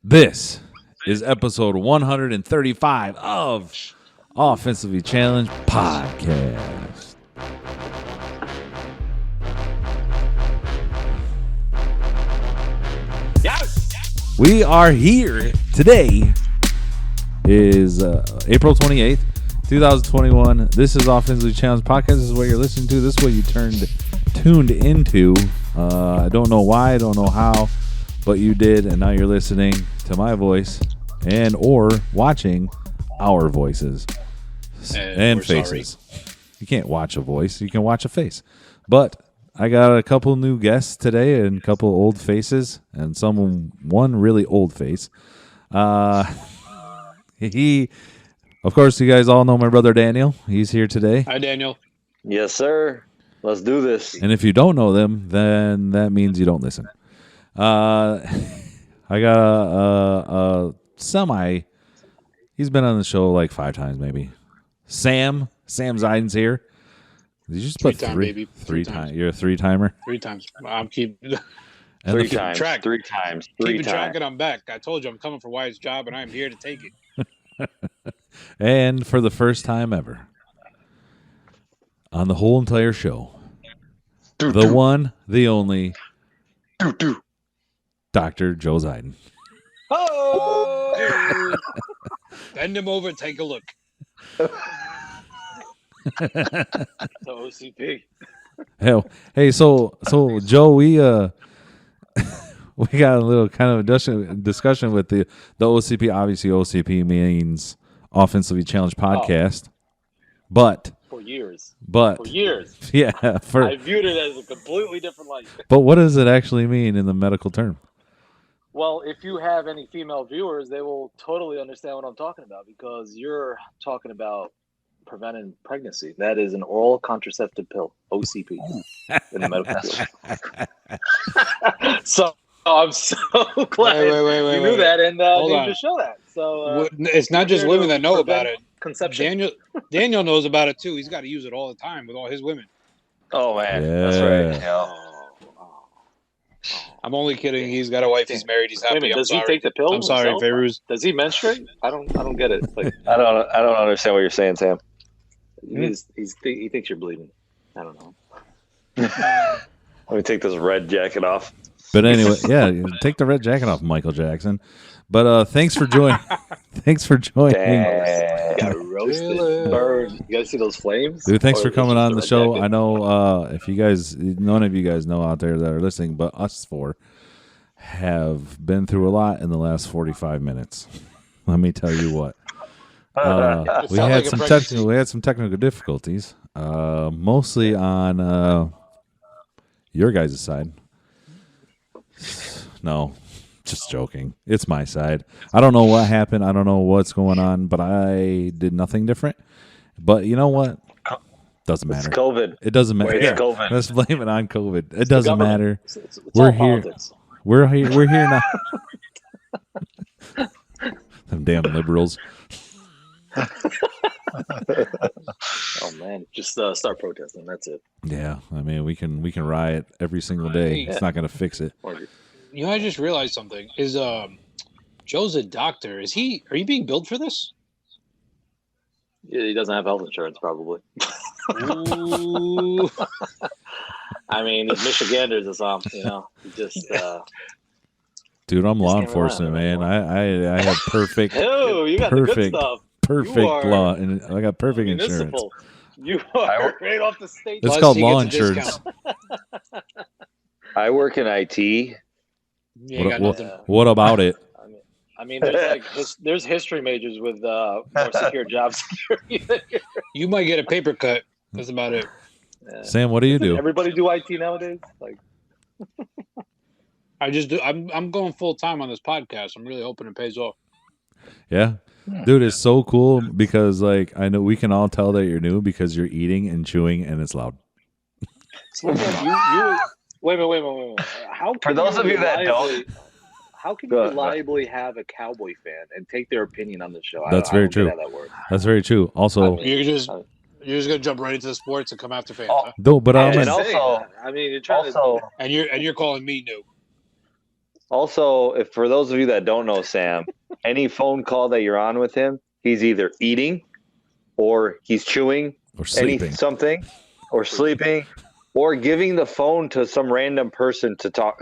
This is episode 135 of Offensively Challenged Podcast. Yes! We are here. Today is April 28th, 2021. This is Offensively Challenged Podcast. This is what you're listening to. This is what you tuned into. I don't know why, I don't know how, but you did, and now you're listening to my voice and or watching our voices and faces. Sorry. You can't watch a voice, you can watch a face. But I got a couple new guests today and a couple old faces and one really old face. Of course, you guys all know my brother Daniel. He's here today. Hi, Daniel. Yes, sir. Let's do this. And if you don't know them, then that means you don't listen. I got a semi. He's been on the show like 5 times, maybe. Sam Zeidan's here. Did you just put three? Three times. You're a 3-timer. 3 times. I'm keeping 3 times. track. 3 times. 3 Keeping times. track, and I'm back. I told you I'm coming for Wyatt's job, and I'm here to take it. And for the first time ever on the whole entire show, the one, the only, Dr. Joe Zeidan. Oh! Bend him over and take a look. The OCP. Hey, so Joe, we got a little kind of discussion with the OCP. Obviously, OCP means Offensively Challenged Podcast, but For years. Yeah, I viewed it as a completely different light. But what does it actually mean in the medical term? Well, if you have any female viewers, they will totally understand what I'm talking about because you're talking about preventing pregnancy. That is an oral contraceptive pill, OCP, in the medical field. So I'm so glad you knew that and you just show that. So it's not just women that know about it. Conception. Daniel knows about it too. He's got to use it all the time with all his women. Oh, man. Yeah. That's right. Yeah. I'm only kidding. He's got a wife. He's married. He's happy. Does he take the pill? I'm sorry, Fairuz. Does he menstruate? I don't get it. Like, I don't understand what you're saying, Sam. he thinks you're bleeding. I don't know. Let me take this red jacket off. But anyway, yeah, take the red jacket off, Michael Jackson. But thanks for joining. Thanks for joining. Got roasted, burned. You guys see those flames? Dude, thanks for coming on the show. Jacket? I know if you guys, none of you guys know out there that are listening, but us 4 have been through a lot in the last 45 minutes. Let me tell you what. We had some technical difficulties, mostly on your guys' side. No, just joking. It's my side. I don't know what happened. I don't know what's going on, but I did nothing different. But you know what? Doesn't matter. It's COVID. It doesn't matter. It's COVID. Let's blame it on COVID. It doesn't matter. It's We're all here. politics. We're here now. Them damn liberals. Oh man, just start protesting. That's it. Yeah, I mean we can riot every single day. It's not going to fix it. You know, I just realized something. Is Joe's a doctor? Are you being billed for this? Yeah, he doesn't have health insurance, probably. Ooh. I mean, he's Michiganders or something. You know, he just. Dude, I'm law can't enforcement, rely on man. I have perfect. Oh, you got the good stuff. Perfect law, and I got perfect insurance. Municipal. You are right off the state. It's Plus, called he law gets a insurance. I work in IT. Yeah, you got nothing. What about it? I mean, there's history majors with more secure job security. You might get a paper cut. That's about it. Yeah. Sam, what do you do? Everybody do IT nowadays. Like, I just do. I'm going full time on this podcast. I'm really hoping it pays off. Yeah. Dude, it's so cool because like I know we can all tell that you're new because you're eating and chewing and it's loud. wait a minute. How For those of you that don't, how can you reliably have a Cowboy fan and take their opinion on the show? That's very true. How that works. That's very true. Also, You're just gonna jump right into the sports and come after fans, huh? no, but and also, I mean, you're trying also, And you're calling me new. Also, if for those of you that don't know Sam, any phone call that you're on with him, he's either eating or he's chewing Or sleeping. something or sleeping or giving the phone to some random person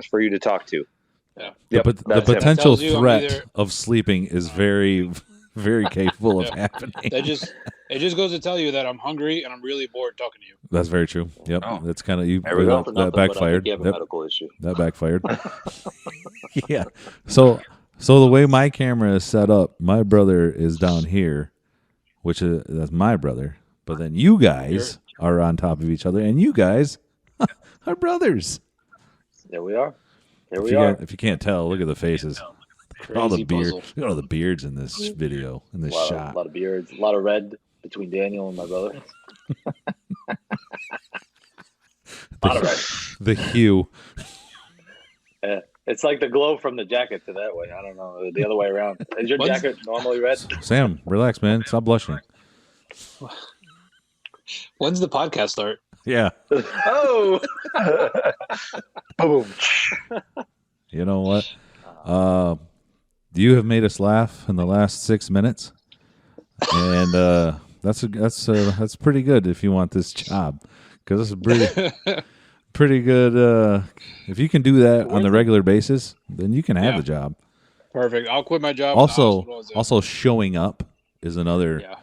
for you to talk to. Yeah. Yep, The potential Tells you I'm threat either- of sleeping is very, very capable of happening. It just goes to tell you that I'm hungry and I'm really bored talking to you. That's very true. Yep, Oh. that's kind of you. There we go. For That nothing, but I backfired. think you have a Yep, medical issue. that backfired. Yeah. So the way my camera is set up, my brother is down here, that's my brother. But then you guys are on top of each other, and you guys are brothers. There we are. If you can't tell, look at the faces. All the Crazy beard. puzzle. Look at all the beards in this video, in this A shot. lot of beards, a lot of red between Daniel and my brother. A lot of red. The hue. It's like the glow from the jacket to that way. I don't know. The other way around. Is your What's- jacket normally red? Sam, relax, man. Stop blushing. When's the podcast start? Yeah. Oh! Boom. You know what? You have made us laugh in the last 6 minutes, and that's pretty good if you want this job, because it's pretty good. If you can do that on the regular basis, then you can have Yeah. the job. Perfect. I'll quit my job. at the hospital as a- Also showing up is another. Yeah.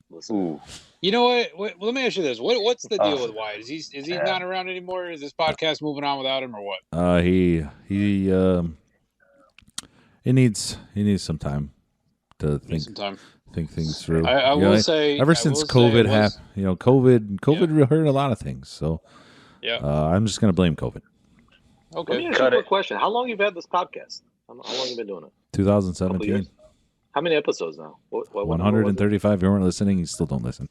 Listen, Ooh. You know what? Let me ask you this: what's the deal with Wyatt? Is he not around anymore? Is this podcast moving on without him, or what? He needs some time to think Sometime. things through. I You know, will say. ever I since will say COVID it was- happened, COVID hurt a lot of things. So Yeah. I'm just gonna blame COVID. let me Okay. ask you Cut a it. quick question. How long have you had this podcast? How long have you been doing it? 2017, years? How many episodes now? What number was it? 135. If you weren't listening, you still don't listen.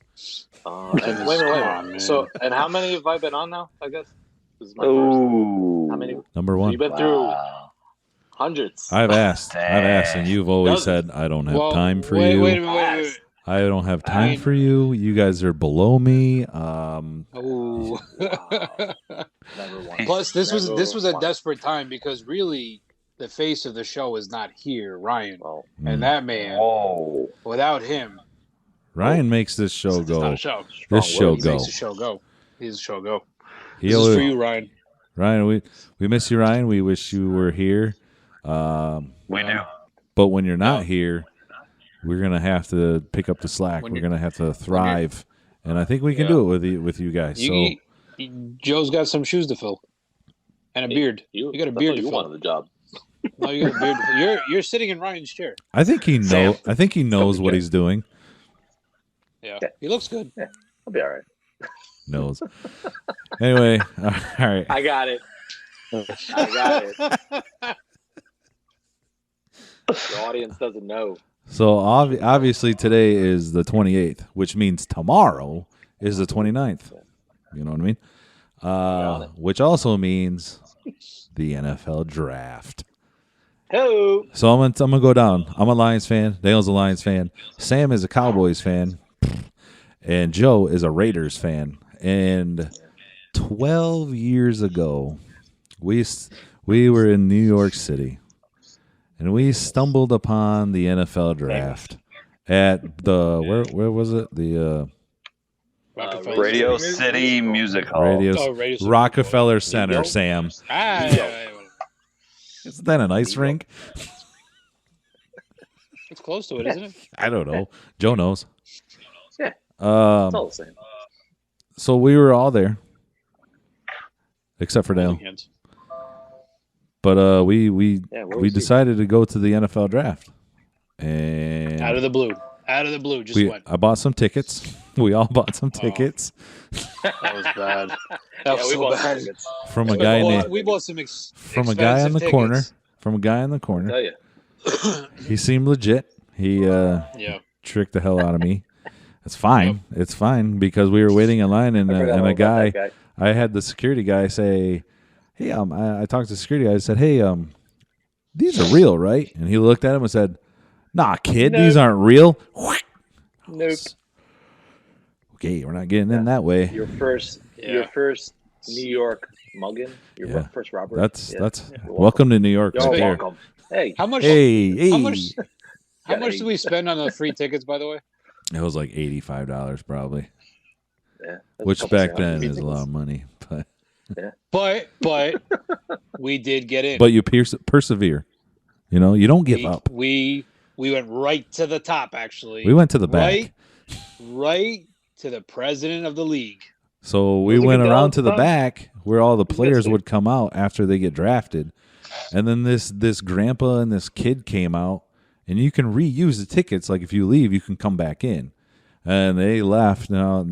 And wait a Come minute. on, man. So, and how many have I been on now? I guess this is my first. Ooh. How many? Number So one. you've been through Wow. hundreds. I've asked, and you've always Does- said I don't have Well, time for wait, you. Wait a minute. Wait. I don't have time I- for you. You guys are below me. Ooh. Never once. Plus, this was a once. desperate time because really, the face of the show is not here, Ryan, Well, and that man. Oh. Without him, Ryan makes this show it's not go. a show. This show He go. makes the show go. He's the show go. He This is always- for you, Ryan. Ryan, we miss you, Ryan. We wish you were here. We do. But when you're not here, we're gonna have to pick up the slack. When We're you're- gonna have to thrive, and I think we can Yeah. do it with you guys. Joe's got some shoes to fill, and a beard. You got a that's beard what to you fill. wanted the job. No, you got a beard. To fill. You're sitting in Ryan's chair. I think he Sam. I think he knows what he's doing. Yeah, he looks good. I'll be all right. Knows. Anyway, all right. I got it. I got it. The audience doesn't know. So obviously today is the 28th, which means tomorrow is the 29th. You know what I mean? Which also means the NFL draft. Hello. So I'm gonna go down. I'm a Lions fan. Dale's a Lions fan. Sam is a Cowboys fan, and Joe is a Raiders fan. And 12 years ago, we were in New York City, and we stumbled upon the NFL draft at the where was it? The Radio City Music Hall. Radio City. Rockefeller Center. Sam, Yeah. isn't that an ice rink? It's close to it, isn't it? I don't know. Joe knows. Yeah. It's Um, all the same. so we were all there, except for Dale. Hands. But we Yeah, where was he? decided to go to the NFL draft, and Out of the blue. Just went. I bought some tickets. We all bought some tickets That was bad. That Yeah, was we so bought bad. tickets. from a guy named We bought some from a guy on the expensive corner. tickets. From a guy in the corner. Tell you. He seemed legit. He Yeah. tricked the hell out of me. It's fine. It's fine because we were waiting in line, and I forgot all a about guy. that I had the security guy say, "Hey, I talked to the security guy. I said, hey, these are real, right?" And he looked at him and said, "Nah, kid, Nope. these aren't real." Nope. Okay, we're not getting in that way. Your first New York mugging, your first robbery. That's welcome to New York. You're right there. welcome. Hey, How much? Hey, How much did we spend on the free tickets? By the way, It was like $85 probably, yeah, which back then is a lot of money. But but we did get in. but you persevere. You know, you don't give up. We went right to the top. Actually, We went to the back. right to the president of the league. So we Was it went Goodell around at to the the time? back where all the Who's players this would come out after they get drafted. And then this grandpa and this kid came out, and you can reuse the tickets. Like if you leave, you can come back in. And they left. Now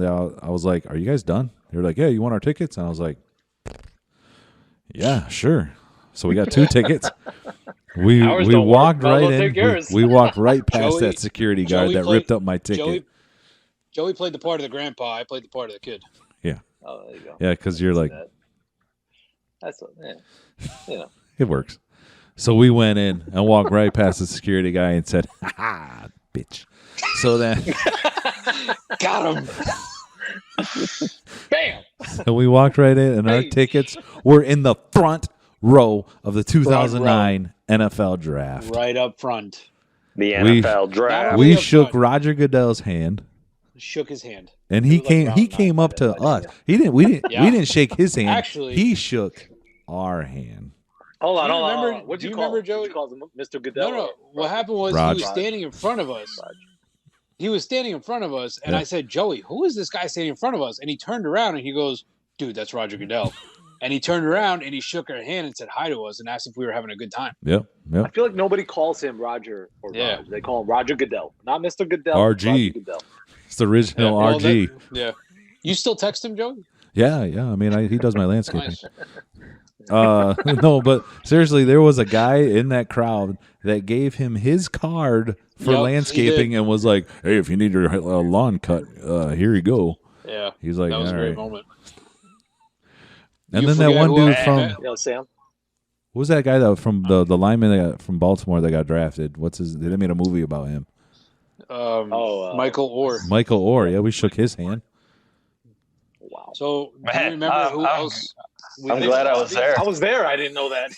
I was like, "Are you guys done?" They were like, "Yeah, you want our tickets?" And I was like, "Yeah, sure." So we got 2 tickets. We Ours don't walked work. Might as right well in. take yours. We walked right past Joey- that security guard Joey that played- ripped up my ticket. Joey played the part of the grandpa. I played the part of the kid. Oh, there you go. Yeah, because you're like, That's it works. So we went in and walked right past the security guy and said, "Ha ha, bitch." So then Got him. Bam. so we walked right in, and our Hey. tickets were in the front row of the 2009 NFL draft. Right up front. The We- NFL draft. Way We up shook front. Roger Goodell's hand, Shook his hand. and It he was like came. round He 9 came by up to then, us. yeah. He didn't. We didn't. Yeah. We didn't shake his hand. Actually- he shook our hand. Hold on, Do you hold on. remember- hold on. What'd do you you call remember, him? Joey? What'd you call him? Mr. Goodell? No. What happened was Raj. he was standing in front of us. Raj. He was standing in front of us, and Yeah. I said, "Joey, who is this guy standing in front of us?" And he turned around and he goes, "Dude, that's Roger Goodell." And he turned around and he shook our hand and said hi to us and asked if we were having a good time. Yep. I Yep. feel like nobody calls him Roger or Yeah. Raj. They call him Roger Goodell, not Mr. Goodell. RG. Roger Goodell. It's the original Well, RG. yeah. You still text him, Joey? Yeah. I mean, he does my landscaping. Nice. No, but seriously, there was a guy in that crowd that gave him his card for Yep, he landscaping did. and was like, "Hey, if you need your lawn cut, here you go." Yeah. He's like, That was a "All great right." moment. And You then that forget one who dude else from met? Yo, Sam. what was that guy that from the lineman that got, from Baltimore that got drafted? What's his? They made a movie about him. Michael Orr. Michael Orr. Yeah, we shook his hand. Wow. So, do you Man, remember who I'm- else? I'm glad I was there. I was there. I didn't know that.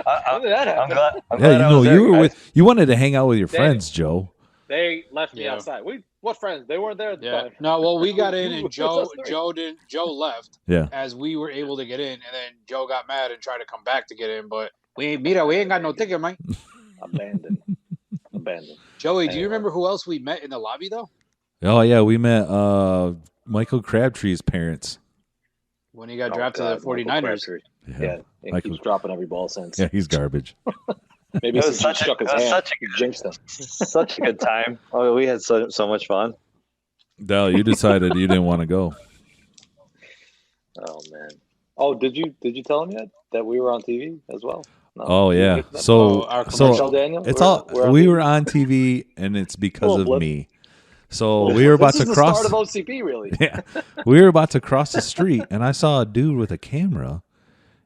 I, How did that I'm happen? glad. I'm Yeah, glad you I know, was there, you were guys. you wanted to hang out with your Daniel. friends, Joe. They left me Yeah. outside. What friends? They weren't there at the Yeah. time. No, well, we got in and That's Joe right. Joe left Yeah. as we were able to get in, and then Joe got mad and tried to come back to get in, but we ain't got no ticket, man. Abandoned. Joey, do you Anyway. remember who else we met in the lobby though? Oh yeah, we met Michael Crabtree's parents. When he got Oh, drafted God, to the 49ers. Michael Crabtree. Yeah, he Michael- keeps dropping every ball since. Yeah, he's garbage. Maybe It was since he shook his hand, such he jinxed him. such a good time. Oh, we had so much fun. Dell, you decided you didn't want to go. Oh man. Oh, did you tell him yet that we were on TV as well? No. Oh You yeah. get that? So our Tell commercial. Daniel. it's We're- all we're on we TV. were on TV, and it's because Little of blip. me. So we were about This to is cross. the start of OCP, really. Yeah, we were about to cross the street, and I saw a dude with a camera.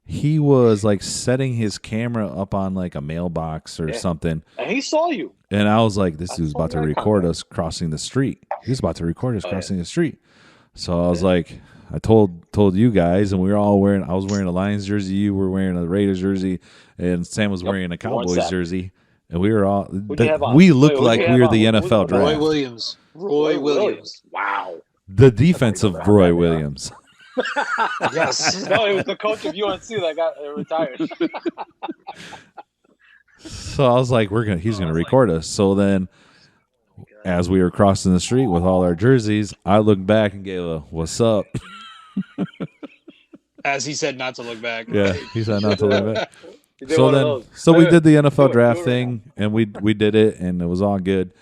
He was like setting his camera up on like a mailbox or Yeah. something, And he saw you. and I was like, "This I dude's saw about to that record comment. us crossing the street." He was about to record us Oh, crossing the street. So I was like, I told you guys, and we were all wearing. I was wearing a Lions jersey. You were wearing a Raiders jersey, and Sam was wearing a Cowboys Sack. jersey. And we were all. Who'd you have on? We looked Wait, who'd like you we have were on? the Who was NFL on? draft. Roy Williams. Roy Williams. Wow. The defensive Definitely Roy remember that. Williams. Yes. No, it was the coach of UNC that got retired. So I was like, he's gonna record us. So then, as we were crossing the street with all our jerseys, I looked back and gave a "What's up?" As he said not to look back. Yeah, he said not to look back. He did So one of then, those. so we Hey, did the do NFL it, draft do it. thing, and we did it, and it was all good,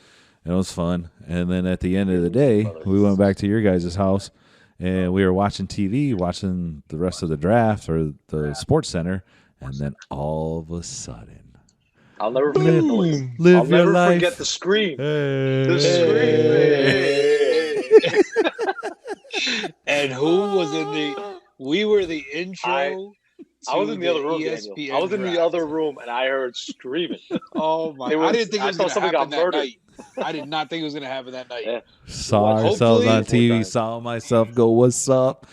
and it was fun. And then at the end of the day, we went back to your guys' house, and we were watching TV, watching the rest of the draft or the Sports Center, and then all of a sudden, I'll never forget the noise. live I'll your never life. forget the scream. Hey. The scream. And who was in the? We were the intro. I was in the other room, ESPN Daniel. I was in the draft. other room, and I heard screaming. Oh my! It was- I didn't think it I was thought going to somebody happen got that murdered. night. I did not think it was going to happen that night. Yeah. Saw Hopefully- ourselves on TV, Hopefully- saw myself go, "What's up?"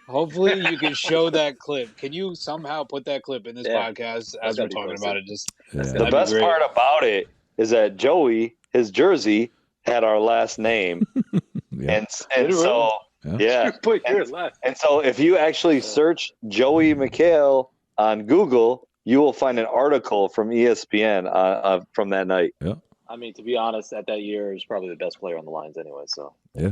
Hopefully you can show that clip. Can you somehow put that clip in this Yeah. podcast as we're talking about it? Just The That'd be best great. part about it is that Joey, his jersey, had our last name. Yeah. And so, yeah. Put your left. And so if you actually search Joey McHale on Google, you will find an article from ESPN from that night. Yeah. I mean, to be honest, at that year, he was probably the best player on the Lions anyway. So Yeah.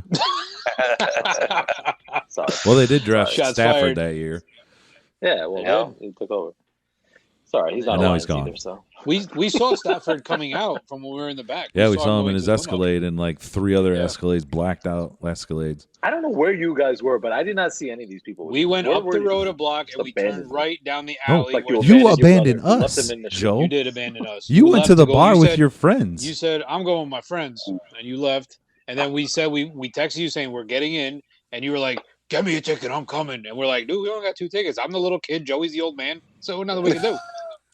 sorry. Well, they did draft Shots Stafford fired. that year. Yeah, well, Yeah. he took over. Sorry, he's not And a now Lions he's gone. either. So we saw Stafford coming out from when we were in the back. Yeah, we saw him going in his to the limo. Escalade and like 3 other Yeah. Escalades, blacked out Escalades. I don't know where you guys were, but I did not see any of these people. We went Where up were the you? road a block and we Abandoned turned me. right down the Oh, alley. like where You abandoned abandoned your brother. You left us, him in the street. Joe. You did abandon us. You went left to the go- bar you with said- your friends. You said, I'm going with my friends. And you left. And then we said, we texted you saying, we're getting in. And you were like, get me a ticket. I'm coming. And we're like, dude, we only got 2 tickets. I'm the little kid. Joey's the old man. So nothing we can do.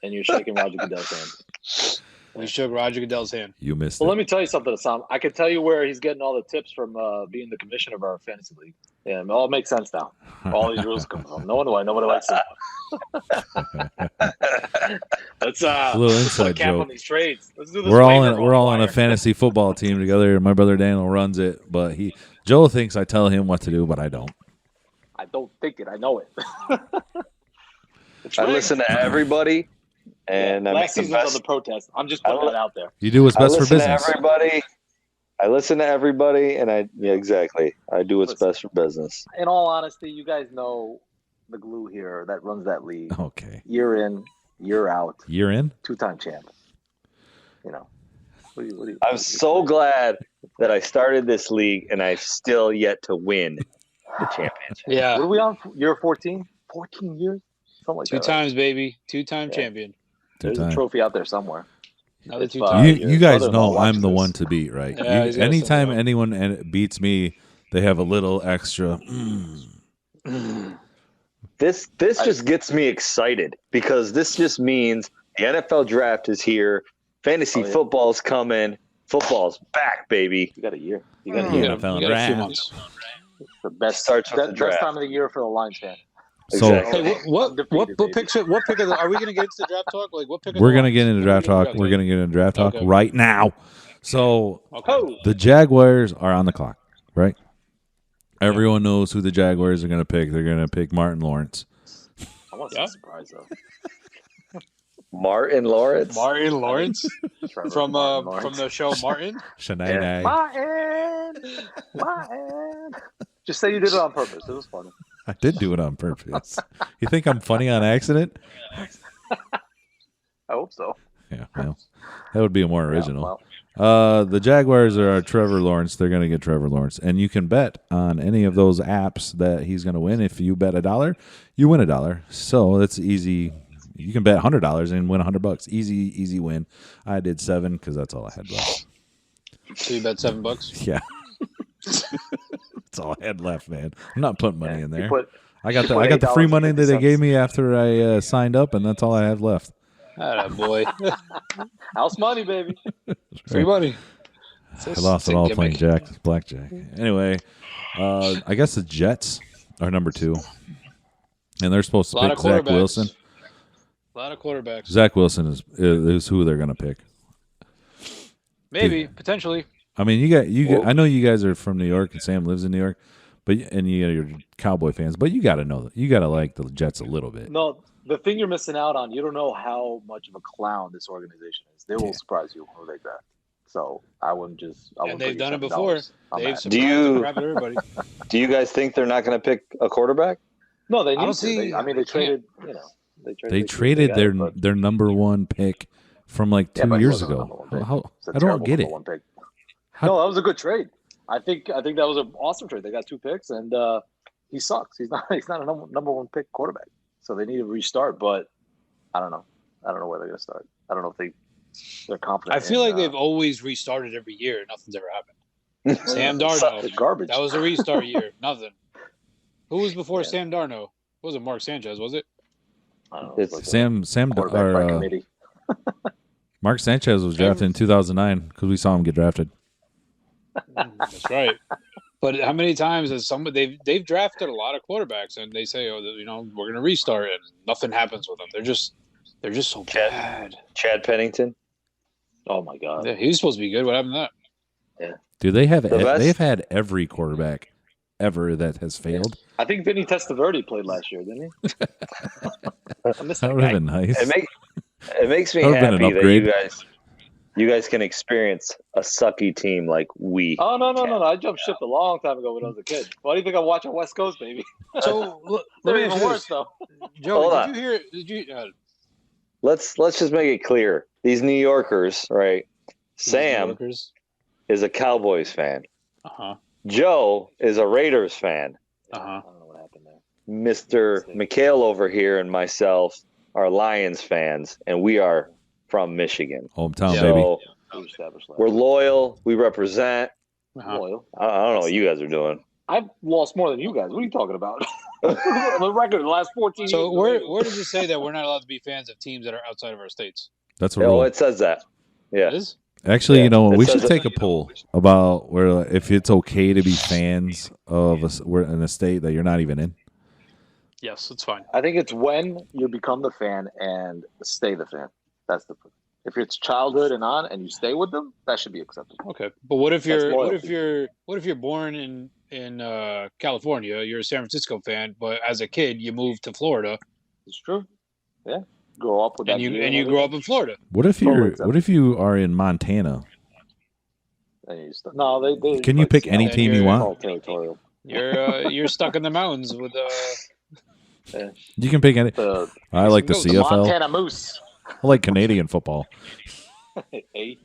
And you're shaking Roger Goodell's hand. We shook Roger Goodell's hand. You missed Well, it. let me tell you something, Sam. I can tell you where he's getting all the tips from being the commissioner of our fantasy league. Yeah, it all makes sense now. All these rules come from. No wonder why nobody likes it. Let's A little put inside a cap joke. on these trades. Let's do this. We're all waiver we're all on a wire. fantasy football team together. My brother Daniel runs it, but Joe thinks I tell him what to do, but I don't. I don't think it. I know it. I listen to everybody, and I make last the season was on best. the protest. I'm just putting that out there. You do what's I best for listen to business. everybody. I listen to everybody, and exactly. I do what's Listen. best for business. In all honesty, you guys know the glue here that runs that league. Okay. Year in, year out, Year in? 2-time champ. You know. What do you- I'm so glad that I started this league, and I've still yet to win the championship. What Yeah. are we on? Year 14? 14 years? Something like 2 that. right? times, baby. 2-time Yeah. champion. There's a 2-time. trophy out there somewhere. Another If, 2-time. You your guys brother-in-law know I'm watches the this. one to beat, right? Yeah, he's got Anytime something. anyone beats me, they have a little extra. This just gets me excited because this just means the NFL draft is here. Fantasy Oh, yeah. football's coming. Football's back, baby. You got a year. You got a Yeah. year. NFL You got a few draft. months. The best Starts with the best draft. time of the year for the Lions fan. So Exactly. Hey, what Undefeated, baby. pick of the, are we going to get into the draft talk? Like, what pick of we're the gonna Lions? get into draft talk. Okay. We're gonna get into draft talk Okay. right now. So Okay. the Jaguars are on the clock, right? Everyone knows who the Jaguars are gonna pick. They're gonna pick Martin Lawrence. I want to see Yeah. a surprise though. Martin Lawrence. Martin Lawrence Trevor from Lawrence. the show Martin. Shania. Martin. Just say you did it on purpose. It was funny. I did do it on purpose. You think I'm funny on accident? I hope so. Yeah, well, that would be more original. Yeah, well, The Jaguars are Trevor Lawrence. They're going to get Trevor Lawrence. And you can bet on any of those apps that he's going to win. If you bet $1, you win $1. So that's easy. You can bet $100 and win $100. Easy win. I did 7 because that's all I had left. So you bet $7? Yeah. That's all I had left, man. I'm not putting money in you there. put- I got you the put free money that they $8.50. gave me after I signed up, and that's all I have left. Ah, boy. house money, baby. Free money. I lost it all playing blackjack. Anyway, I guess the Jets are number 2, and they're supposed A to lot pick of Zach quarterbacks. Wilson. A lot of quarterbacks. Zach Wilson is who they're going to pick. Maybe, potentially. I mean, you got. I know you guys are from New York, and Sam lives in New York, and you're Cowboy fans, but you got to know that you got to like the Jets a little bit. No, the thing you're missing out on, you don't know how much of a clown this organization is. They will surprise you who they got. So I wouldn't just. And they've done it before. They've Do surprised you- and grabbed everybody. Do you guys think they're not going to pick a quarterback? No, they I don't need to. see- I mean, they traded. You know, They traded their got it, but- their number 1 pick from like 2 Yeah, but he years wasn't the number ago. one pick. How, It's a I don't terrible get it. number 1 pick. How- No, that was a good trade. I think that was an awesome trade. They got 2 picks, and he sucks. He's not a number 1 pick quarterback. So they need to restart. But I don't know. I don't know where they're going to start. I don't know if they're confident. I feel in, like they've always restarted every year. Nothing's ever happened. Sam Darnold. It's garbage. That was a restart year. Nothing. Who was before Yeah. Sam Darnold? It wasn't Mark Sanchez, was it? I don't know, It's like a Sam quarterback by or, committee. Mark Sanchez was drafted in 2009 because we saw him get drafted. That's right. But how many times has they've drafted a lot of quarterbacks and they say, oh, we're going to restart and nothing happens with them. They're just so bad. Chad Pennington. Oh my God. Yeah, he's supposed to be good. What happened to that? Yeah. Do they have? They've had every quarterback ever that has failed. I think Vinny Testaverde played last year, didn't he? That would have been nice. It makes me happy that you guys can experience a sucky team like we. Oh no! I jumped ship a long time ago when I was a kid. Why do you think I'm watching West Coast, baby? So let me even worse though. Joe, did you hear? Did you? Let's just make it clear. These New Yorkers, right? Sam is a Cowboys fan. Joe is a Raiders fan. I don't know what happened there. Mr. McHale over here and myself are Lions fans, and we are from Michigan. Hometown, so baby. We're loyal. We represent. Loyal. I don't know what you guys are doing. I've lost more than you guys. What are you talking about? The record in the last 14 years. So where does it say that we're not allowed to be fans of teams that are outside of our states? That's a rule. Oh, it says that. Yeah. It is? Actually, we should take a poll about if it's okay to be fans of in a state that you're not even in. Yes, it's fine. I think it's when you become the fan and stay the fan. That's if it's childhood and on, and you stay with them, that should be acceptable. Okay, but what if you're born in California? You're a San Francisco fan, but as a kid you moved to Florida. It's true. Yeah, grow up with that. And you grow up in Florida. What if you are in Montana? No, they can you pick any team you want? Territorial. You're stuck in the mountains with. You can pick any. I like the CFL. Montana Moose. I like Canadian football. Hey.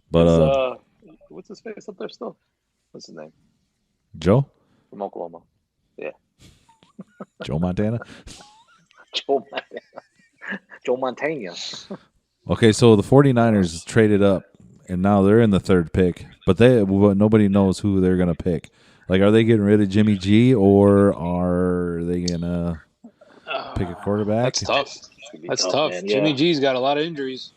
But what's his face up there still? What's his name? Joe? From Oklahoma. Yeah. Joe Montana? Joe Montana. Okay, so the 49ers traded up, and now they're in the third pick, but nobody knows who they're going to pick. Like, are they getting rid of Jimmy G, or are they going to pick a quarterback? That's tough. That's tough. Man, yeah. Jimmy G's got a lot of injuries.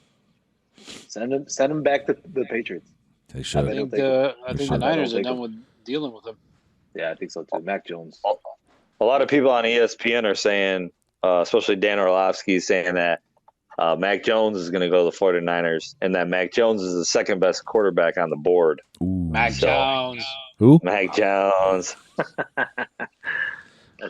Send him back to the Patriots. They should. I think the Niners are done with dealing with him. Yeah, I think so too. Mac Jones. A lot of people on ESPN are saying, especially Dan Orlovsky, is saying that Mac Jones is going to go to the 49ers, and that Mac Jones is the second best quarterback on the board. Ooh. Jones. Who? Mac Jones.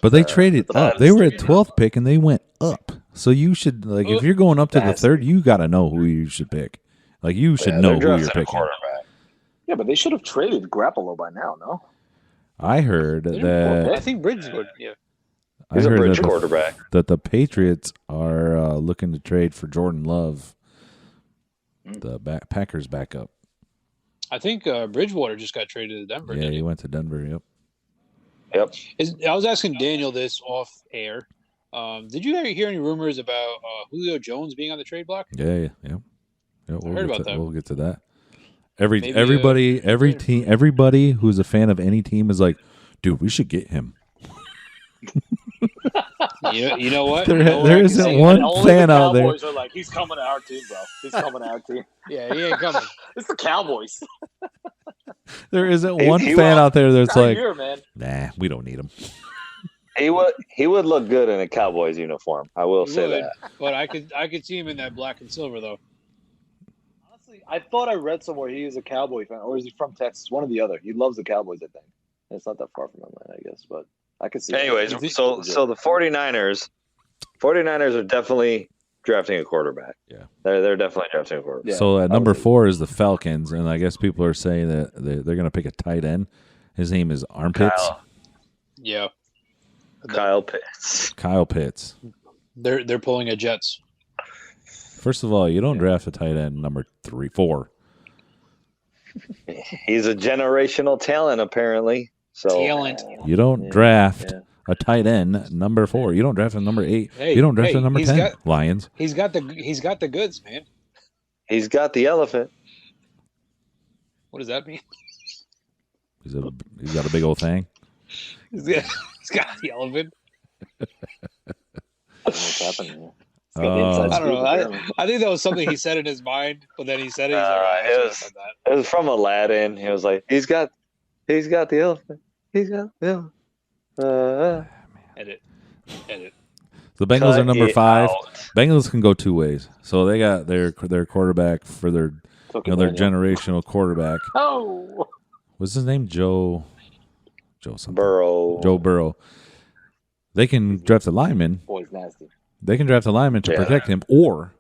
But they traded up. They were at 12th pick, and they went up. So you should, if you're going up to the third, you got to know who you should pick. Like, you should know who you're picking. Yeah, but they should have traded Garoppolo by now, no? I heard that. I think Bridgewood, yeah. He's a bridge quarterback. That the Patriots are looking to trade for Jordan Love, the Packers backup. I think Bridgewater just got traded to Denver. Yeah, he went to Denver, Yep. I was asking Daniel this off air. Did you hear any rumors about Julio Jones being on the trade block? Yeah. We'll I heard about that. We'll get to that. Everybody who's a fan of any team is like, dude, we should get him. You know what? There isn't one fan out there. Cowboys are like, he's coming to our team, bro. He's coming to our team. Yeah, he ain't coming. It's the Cowboys. There isn't one fan out there that's like, here, man. Nah, we don't need him. He would look good in a Cowboys uniform. I will say that. But I could see him in that black and silver though. Honestly, I thought I read somewhere he is a Cowboy fan, or is he from Texas? One or the other. He loves the Cowboys, I think. It's not that far from Atlanta, I guess, but I could see. Anyways, so the 49ers are definitely drafting a quarterback. Yeah. They're definitely drafting a quarterback. Yeah. So at number 4 is the Falcons, and I guess people are saying that they're going to pick a tight end. His name is Armpits. Yeah. Kyle Pitts. They're pulling a Jets. First of all, you don't draft a tight end number 4. He's a generational talent, apparently. So you don't draft a tight end number 4. You don't draft a number 8. You don't draft a number 10. Lions. He's got the goods, man. He's got the elephant. What does that mean? He's got a big old thing. He's got the elephant. What's happening here? got the inside I don't know. scoop, apparently. I think that was something he said in his mind, but then he said it. He's like, it was from Aladdin. He was like, he's got the elephant. He's got the elephant. Edit. The Bengals Cut are number it 5. out. Bengals can go two ways. So they got their quarterback for their their generational quarterback. Oh, What's his name? Joe something. Burrow. Joe Burrow. They can draft a lineman. boy's nasty. They can draft a lineman to Yeah. protect him, or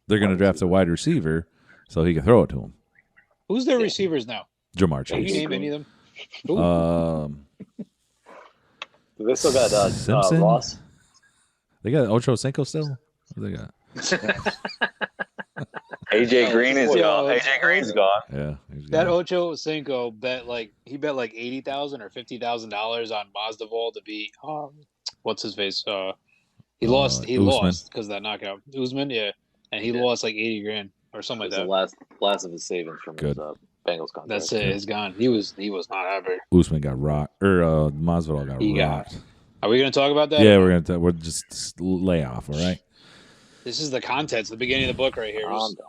they're going to draft a wide receiver so he can throw it to him. Who's their receivers now? Jamar Can you Chase. name any of them? They still got Simpson? Ross. They got Ocho Cinco still? What do they got? AJ Green is Yo, gone. it's AJ Green's gone. Yeah. he's That got- Ocho Cinco bet like $80,000 or $50,000 on Masvidal to beat what's his face? He lost Usman. because of that knockout. Usman, yeah, and he lost like 80 grand or something That's like the that. last of his savings from his Good. Bengals contract. That's it. It's gone. He was not happy. Usman got rocked. Or Masvidal got He got- rocked. Are we going to talk about that? Yeah, we're just lay off, all right? This is the contents, the beginning of the book right here. Calm down.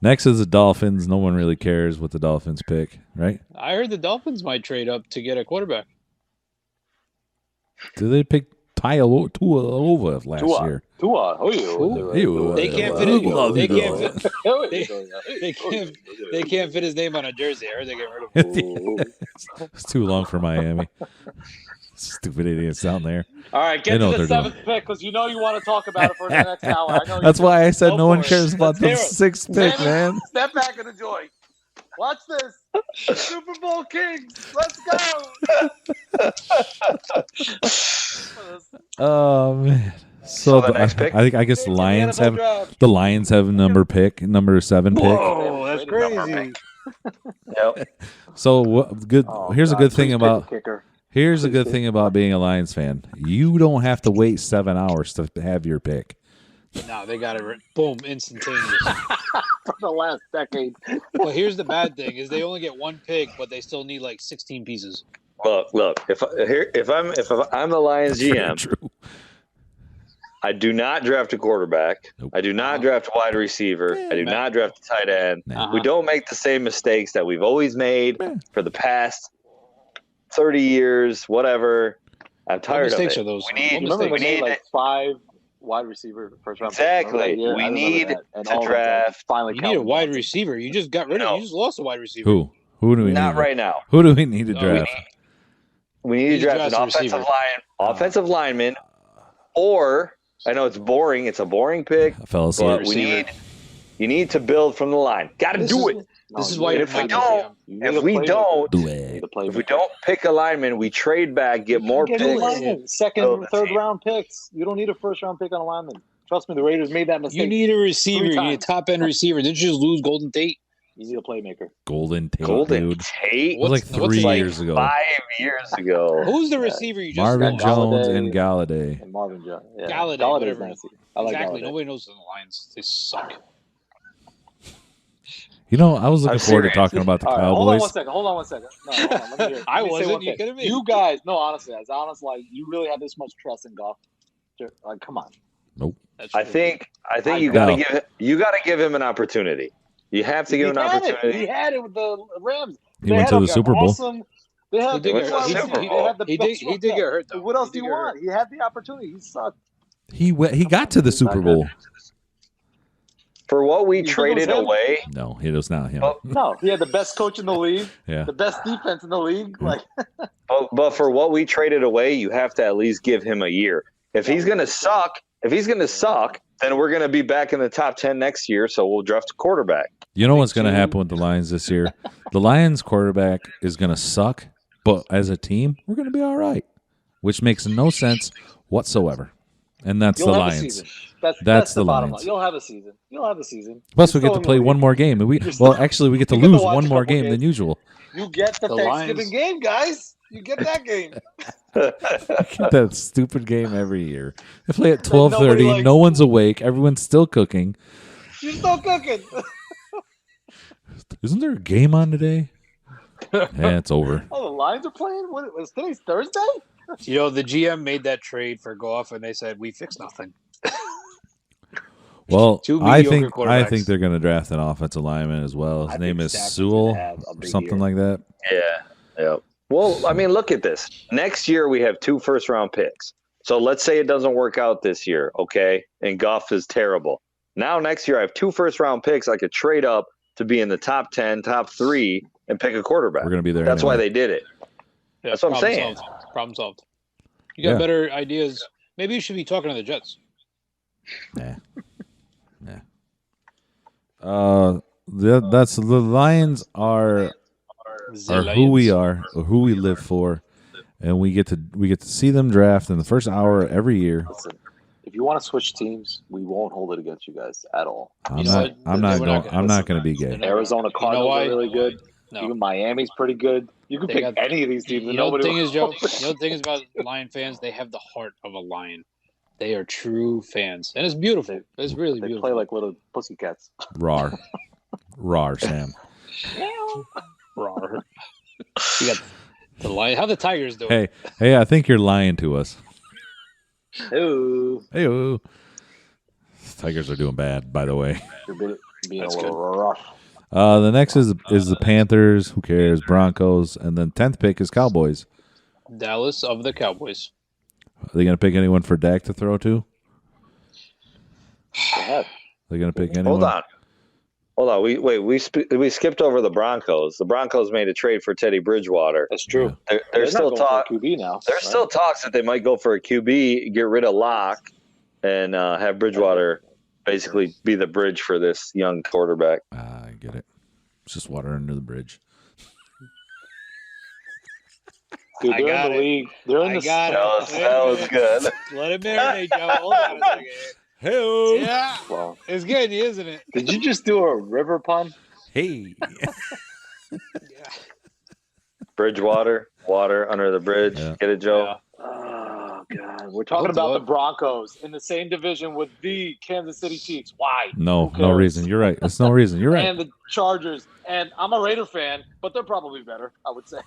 Next is the Dolphins. No one really cares what the Dolphins pick, right? I heard the Dolphins might trade up to get a quarterback. Did they pick Tua over last year? Tua. They can't fit it. They can't fit his name on a jersey. I heard they get rid of him. It's too long for Miami. Stupid idiots down there. All right, They get know to what the they're 7th pick because you know you want to talk about it for the next hour. I know That's why I said Go no one for it. cares about the Let's 6th pick, Sammy, man. Step back and enjoy. Watch this. Super Bowl Kings. Let's go. Oh man. So the next pick? I guess the Lions have number 7 pick. Whoa, that's crazy. Yep. So good. Here's a good thing about kicker. here's a good thing about being a Lions fan. You don't have to wait 7 hours to have your pick. No, they got it. Boom, instantaneous. For the last decade. Well, here's the bad thing: is they only get one pick, but they still need like 16 pieces. Look. If I'm the Lions GM, True. I do not draft a quarterback. Nope. I do not draft a wide receiver. I do not draft a tight end. Nah. We don't make the same mistakes that we've always made for the past 30 years, whatever. I'm tired of mistakes it. are those? We need, What Remember, we they made need like 5 wide receiver first round. Exactly. picks. Remember that year? We I remember need that. And to all of them draft- Finally, You need a Calvin wide Johnson. receiver. You just got rid of. No. You just lost a wide receiver. Who do we not need? right now. Who do we need to Oh, draft? We need to draft an offensive lineman, or I know it's boring. It's a boring pick, I fell asleep. but you need to build from the line. Got to do it. This is you why need you're a If we playing don't, You need if a we playmaker. don't, Do You it. need a playmaker. if we don't pick a lineman, we trade back, get more Get a picks. lineman. Second, Build the third team. round picks. You don't need a first round pick on a lineman. Trust me, the Raiders made that mistake. You need a receiver. 3 You need a times. top end receiver. Didn't you just lose Golden Tate? You need a playmaker. Golden Tate, Golden dude. Tate. It was like What's 3 like years ago. 5 years ago. Who's the receiver you just Marvin lost? Jones Galladay. and Galladay. And Marvin Jones. Yeah. Galladay, Galladay's whatever. nasty. I like Exactly. Galladay. Nobody knows the Lions. They suck. You know, I was looking I'm forward to serious. talking about the All right, hold on Cowboys. one second. Hold on. No, hold on. Let me hear it. I Let me say wasn't. one You thing. kidding me? You guys, no, honestly, as honest, like you really have this much trust in Goff. Like, come on. That's I true. think I you know. gotta give him an opportunity. You have to give him an He opportunity. had it with the Rams. He went to the Super Bowl. Awesome. They had, He did get hurt. they Super had Bowl. the He best did get hurt, though. What else He do did you get want? hurt. He had the opportunity. He sucked. He got to the Super Bowl. For what we You think it traded was him? away, No, it was not him. Oh. No, he had the best coach in the league, Yeah. the best defense in the league. Yeah. Like, but for what we traded away, you have to at least give him a year. If he's gonna suck, then we're gonna be back in the top 10 next year. So we'll draft a quarterback. You know what's going to happen with the Lions this year? The Lions quarterback is going to suck, but as a team, we're going to be all right, which makes no sense whatsoever. And that's you'll the have a Lions. season. That's That's the the bottom Lions. line. You'll have a season. Plus, we You're get to still play in the one league. more game. And You're still- actually, we get to you get to lose watch one a more couple game than games. usual. You get the Thanksgiving game, guys. You get that game. Get that stupid game every year. They play at nobody 12:30. likes. No one's awake. Everyone's still cooking. You're still cooking. Isn't there a game on today? Yeah, it's over. Oh, the Lions are playing. What was today's Thursday? You know, the GM made that trade for Goff, and they said we fix nothing. Well, Two I mediocre think quarterbacks. they're going to draft an offensive lineman as well. His I name think is Stafford's Sewell, gonna have a or big something year. like that. Yeah. Well, I mean, look at this. Next year we have 2 first-round picks. So let's say it doesn't work out this year, okay? And Goff is terrible. Now next year I have 2 first-round picks. I could trade up to be in the top 10, top 3, and pick a quarterback. We're going to be there. That's why anyway. they did it. Yeah, That's what I'm problem saying. Solved. Problem solved. You got better ideas. Maybe you should be talking to the Jets. Nah. That's the Lions are who we are, or who we live for, and we get to see them draft in the first hour every year. Listen, if you want to switch teams, we won't hold it against you guys at all. I'm not going to be gay. Arizona Cardinals why? are really good. No. Even Miami's pretty good. You can They pick got- any of these teams. You and know the nobody thing will- is, Joe. You know the thing is about Lion fans. They have the heart of a lion. They are true fans, and it's beautiful. It's really They beautiful. play like little pussycats. Rawr, Sam. Rawr. You got the lion. How the Tigers doing? Hey, I think you're lying to us. Ooh, Hey, Tigers are doing bad, by the way. you're being a That's little rough. The next is the Panthers. Who cares? Broncos, and then 10th pick is Cowboys. Dallas of the Cowboys. Are they going to pick anyone for Dak to throw to? Go ahead. They're going to pick anyone. Hold on. We skipped over the Broncos. The Broncos made a trade for Teddy Bridgewater. That's true. There's They're still not going talk. for a QB now. There's right? still talks that they might go for a QB, get rid of Locke, and have Bridgewater basically be the bridge for this young quarterback. I get it. It's just water under the bridge. Dude, I they're got in the it. league. They're in I the got it. That was good. Let it marinate, Joe. Hold on a second. Hey, Yeah, Well, it's good, isn't it? did you just do a river pun? hey. Yeah. Bridgewater, water under the bridge. Yeah. Get it, Joe? Yeah. Oh God, we're talking Hold about up. the Broncos in the same division with the Kansas City Chiefs. Why? No Who cares? reason. You're right. It's no reason. You're right. And the Chargers. And I'm a Raider fan, but they're probably better. I would say.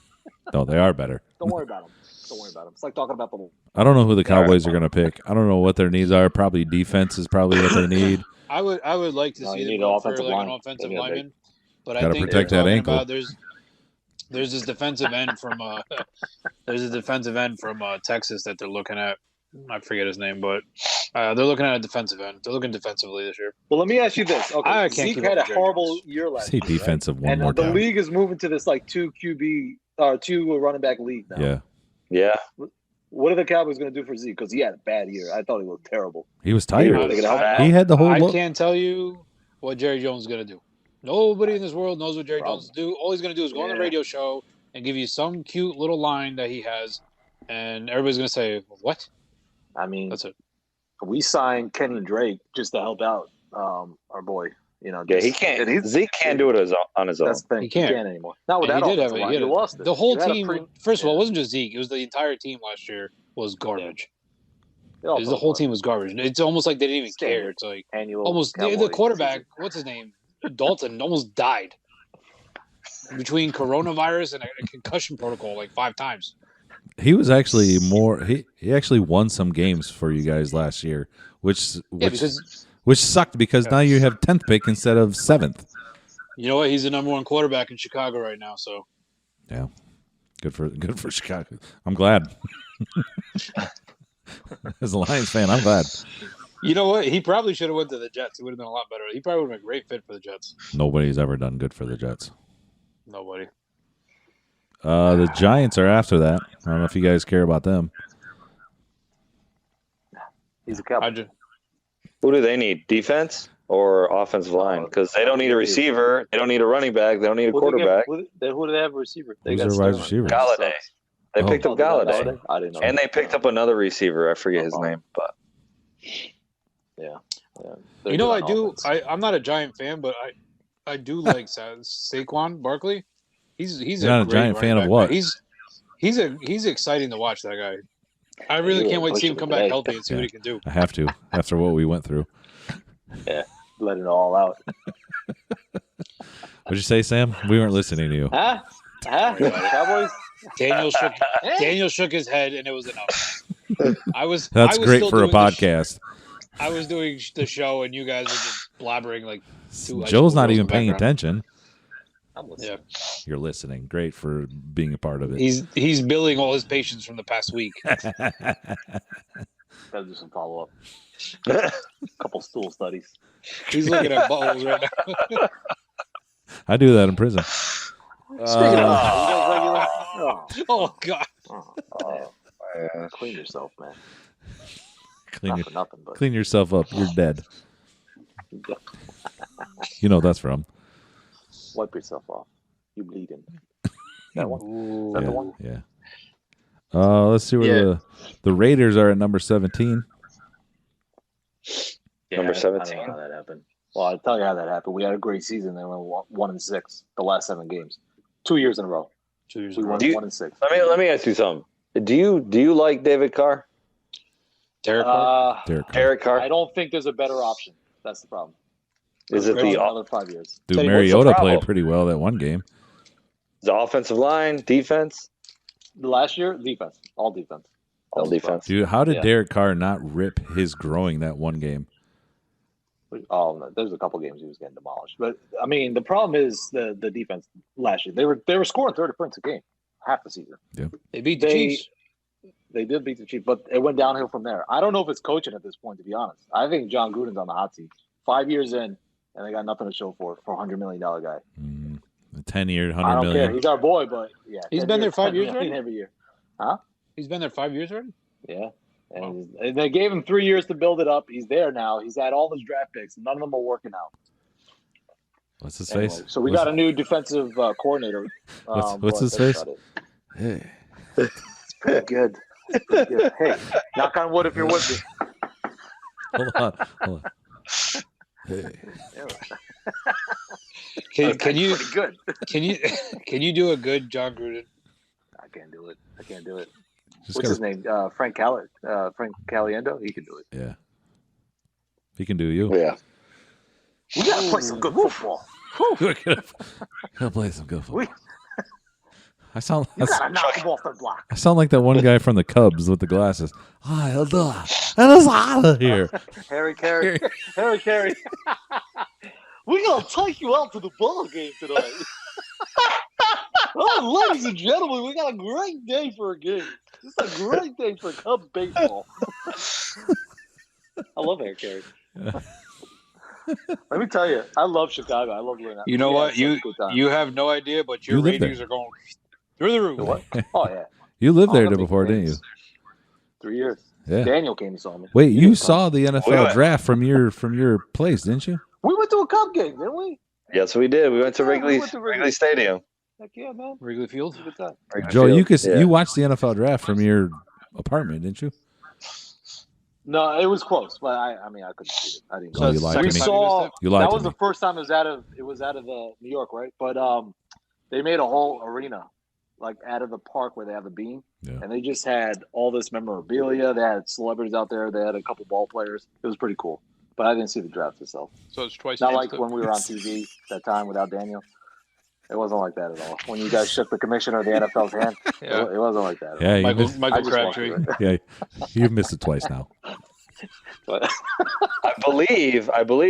No, they are better. Don't worry about them. Don't worry about them. It's like talking about the. I don't know who the Cowboys are going to pick. I don't know what their needs are. Probably defense is probably what they need. I would like to No, see you them need go an for offensive like line. an offensive They need a lineman, but I Gotta think protect they're that talking ankle. about there's this defensive end from Texas that they're looking at. I forget his name, but they're looking at a defensive end. They're looking defensively this year. Well, let me ask you this. Okay, I can't Zeke keep had up a with Jerry horrible Jones. year last Say year, right? defensive one And more the time. league is moving to this like two running back league now. Yeah, Yeah. What are the Cowboys going to do for Zeke? Because he had a bad year. I thought he looked terrible. he was tired. Are they gonna help him out? He had the whole I look. can't tell you what Jerry Jones is going to do. Nobody in this world knows what Jerry Problem. Jones is do. All he's going to do is go on the Yeah. radio show and give you some cute little line that he has, and everybody's going to say, "What?" I mean, That's it. we signed Kenny Drake just to help out our boy. You know, Yeah, just- he can't. and he's- Zeke can't do it on his own. That's the thing. He can't. Anymore. Not with And that he did have offensive it. line. He had You it. lost it. The whole You had a team. First of all, it yeah. wasn't just Zeke. It was the entire team last year was garbage. They all The fell whole apart. team was garbage. It's almost like they didn't even Standard. care. It's like Annual almost the Cowboy quarterback. season. What's his name? Dalton almost died between coronavirus and a concussion protocol like 5 times. He was actually more. He actually won some games for you guys last year, which sucked because now you have 10th pick instead of 7th. You know what? He's the number 1 quarterback in Chicago right now. So Yeah, good for Chicago. I'm glad. As a Lions fan, I'm glad. you know what? He probably should have went to the Jets. He would have been a lot better. He probably would have been a great fit for the Jets. Nobody's ever done good for the Jets. Nobody. The Giants are after that. I don't know if you guys care about them. He's a Cowboy. Who do they need? Defense or offensive line? Because they don't need a receiver. They don't need a running back. They don't need a quarterback. Who do they have a receiver? They Who's got their wide Sterling. receiver? Galladay. They Oh. picked up Galladay. I didn't know. And they picked up another receiver. I forget his Oh. name. But Yeah. You know, I'm not a Giant fan, but I do like Saquon Barkley. He's You're not a great Giant running fan of back. what? He's exciting to watch, that guy. I really can't wait to see him come back healthy and see what he can do. I have to after what we went through. Let it all out. What'd you say, Sam? We weren't listening to you. Huh? Cowboys? Daniel shook his head, and it was enough. I was That's I was great still for a doing the podcast. I was doing the show and you guys were just blabbering like two high Joe's school not girls even in the paying background. attention. I'm listening. Yeah, You're listening. Great for being a part of it. he's billing all his patients from the past week. Gotta do some follow up. Couple stool studies. He's looking at buttholes right now. I do that in prison. Speaking of that, you guys regular? Oh God! Yeah. Clean yourself, man. Clean, Not for nothing, but clean yourself up. You're dead. You know what that's from. wipe yourself off. You bleeding. That one? Is that the one? Yeah. Let's see where the Raiders are at number 17. Yeah, Number I don't 17. know how that happened. Well, I'll tell you how that happened. We had a great season. They went 1-6 the last 7 games, 2 years in a row. 2 years We ago. won 1-6. Let me ask you something. Do you like David Carr? Derek Carr? Derek Carr? I don't think there's a better option. That's the problem. Is it Great the another 5 years? Dude, Teddy, what's the Mariota problem? played pretty well that one game. the offensive line, defense? Last year, defense, all defense. That All was the defense. Dude, how did Yeah. Derek Carr not rip his groin that one game? problem. Oh, no, there's a couple games he was getting demolished, but I mean, the problem is the defense last year. They were scoring 30 points a game half the season. They beat the They- Chiefs. They did beat the Chiefs, but it went downhill from there. I don't know if it's coaching at this point, to be honest. I think John Gruden's on the hot seat. 5 years in, and they got nothing to show for a $100 million guy. A 10-year, I $100 don't million. care. He's our boy, but yeah, He's 10 been there 5 $10 years million already? every year. He's been there 5 years already. Yeah, and they gave him 3 years to build it up. He's there now. He's had all his draft picks. None of them are working out. What's his Anyway, face? so we got a new defensive coordinator. What's his that's face? about it. Hey. It's pretty good. It's pretty good. Hey, knock on wood if you're with me. Hold on. Hey. Can you Pretty good. can you do a good John Gruden? I can't do it. Just What's his gotta- name? Frank Caliendo. He can do it. Yeah. He can do you. Yeah. We gotta play some good football. We're gonna play some good football. I sound You gotta knock him off the block. I sound like that one guy from the Cubs with the glasses. Let us out of here. Harry Carey. Harry Carey. We're gonna take you out to the ball game tonight. Oh, ladies and gentlemen, we got a great day for a game. This is a great day for Cubs baseball. I love Harry Carey. Let me tell you, I love Chicago. I love doing that. You know We what? had such a good time. You have no idea, but your You live ratings are going through the roof. What? Oh yeah, You lived there Oh, that'd be before, great. didn't you? 3 years. Yeah. Daniel came and saw me. Wait, He you didn't come. saw the NFL Wait. draft from your place, didn't you? We went to a Cub game, didn't we? Yes, we did. We went to Yeah, we Wrigley, went to Wrigley Stadium. Heck yeah, man. Wrigley Field. It was a good time. Wrigley Joe, Field. Yeah. you watched the NFL draft from your apartment, didn't you? No, it was close, but I couldn't see it. I didn't. Oh, go. you lied to We me. saw You lied that to was me. the first time it was out of New York, right? But they made a whole arena like out of the park where they have the beam, Yeah. and they just had all this memorabilia. They had celebrities out there. They had a couple ball players. It was pretty cool, but I didn't see the draft itself. So it's twice. Not as like good. when we were on TV that time without Daniel. It wasn't like that at all. When you guys shook the commissioner of the NFL's hand, Yeah. it wasn't like that. At Yeah, all. you Michael missed, I Michael just walked Crabtree. through it. yeah, you've missed it twice now. But I believe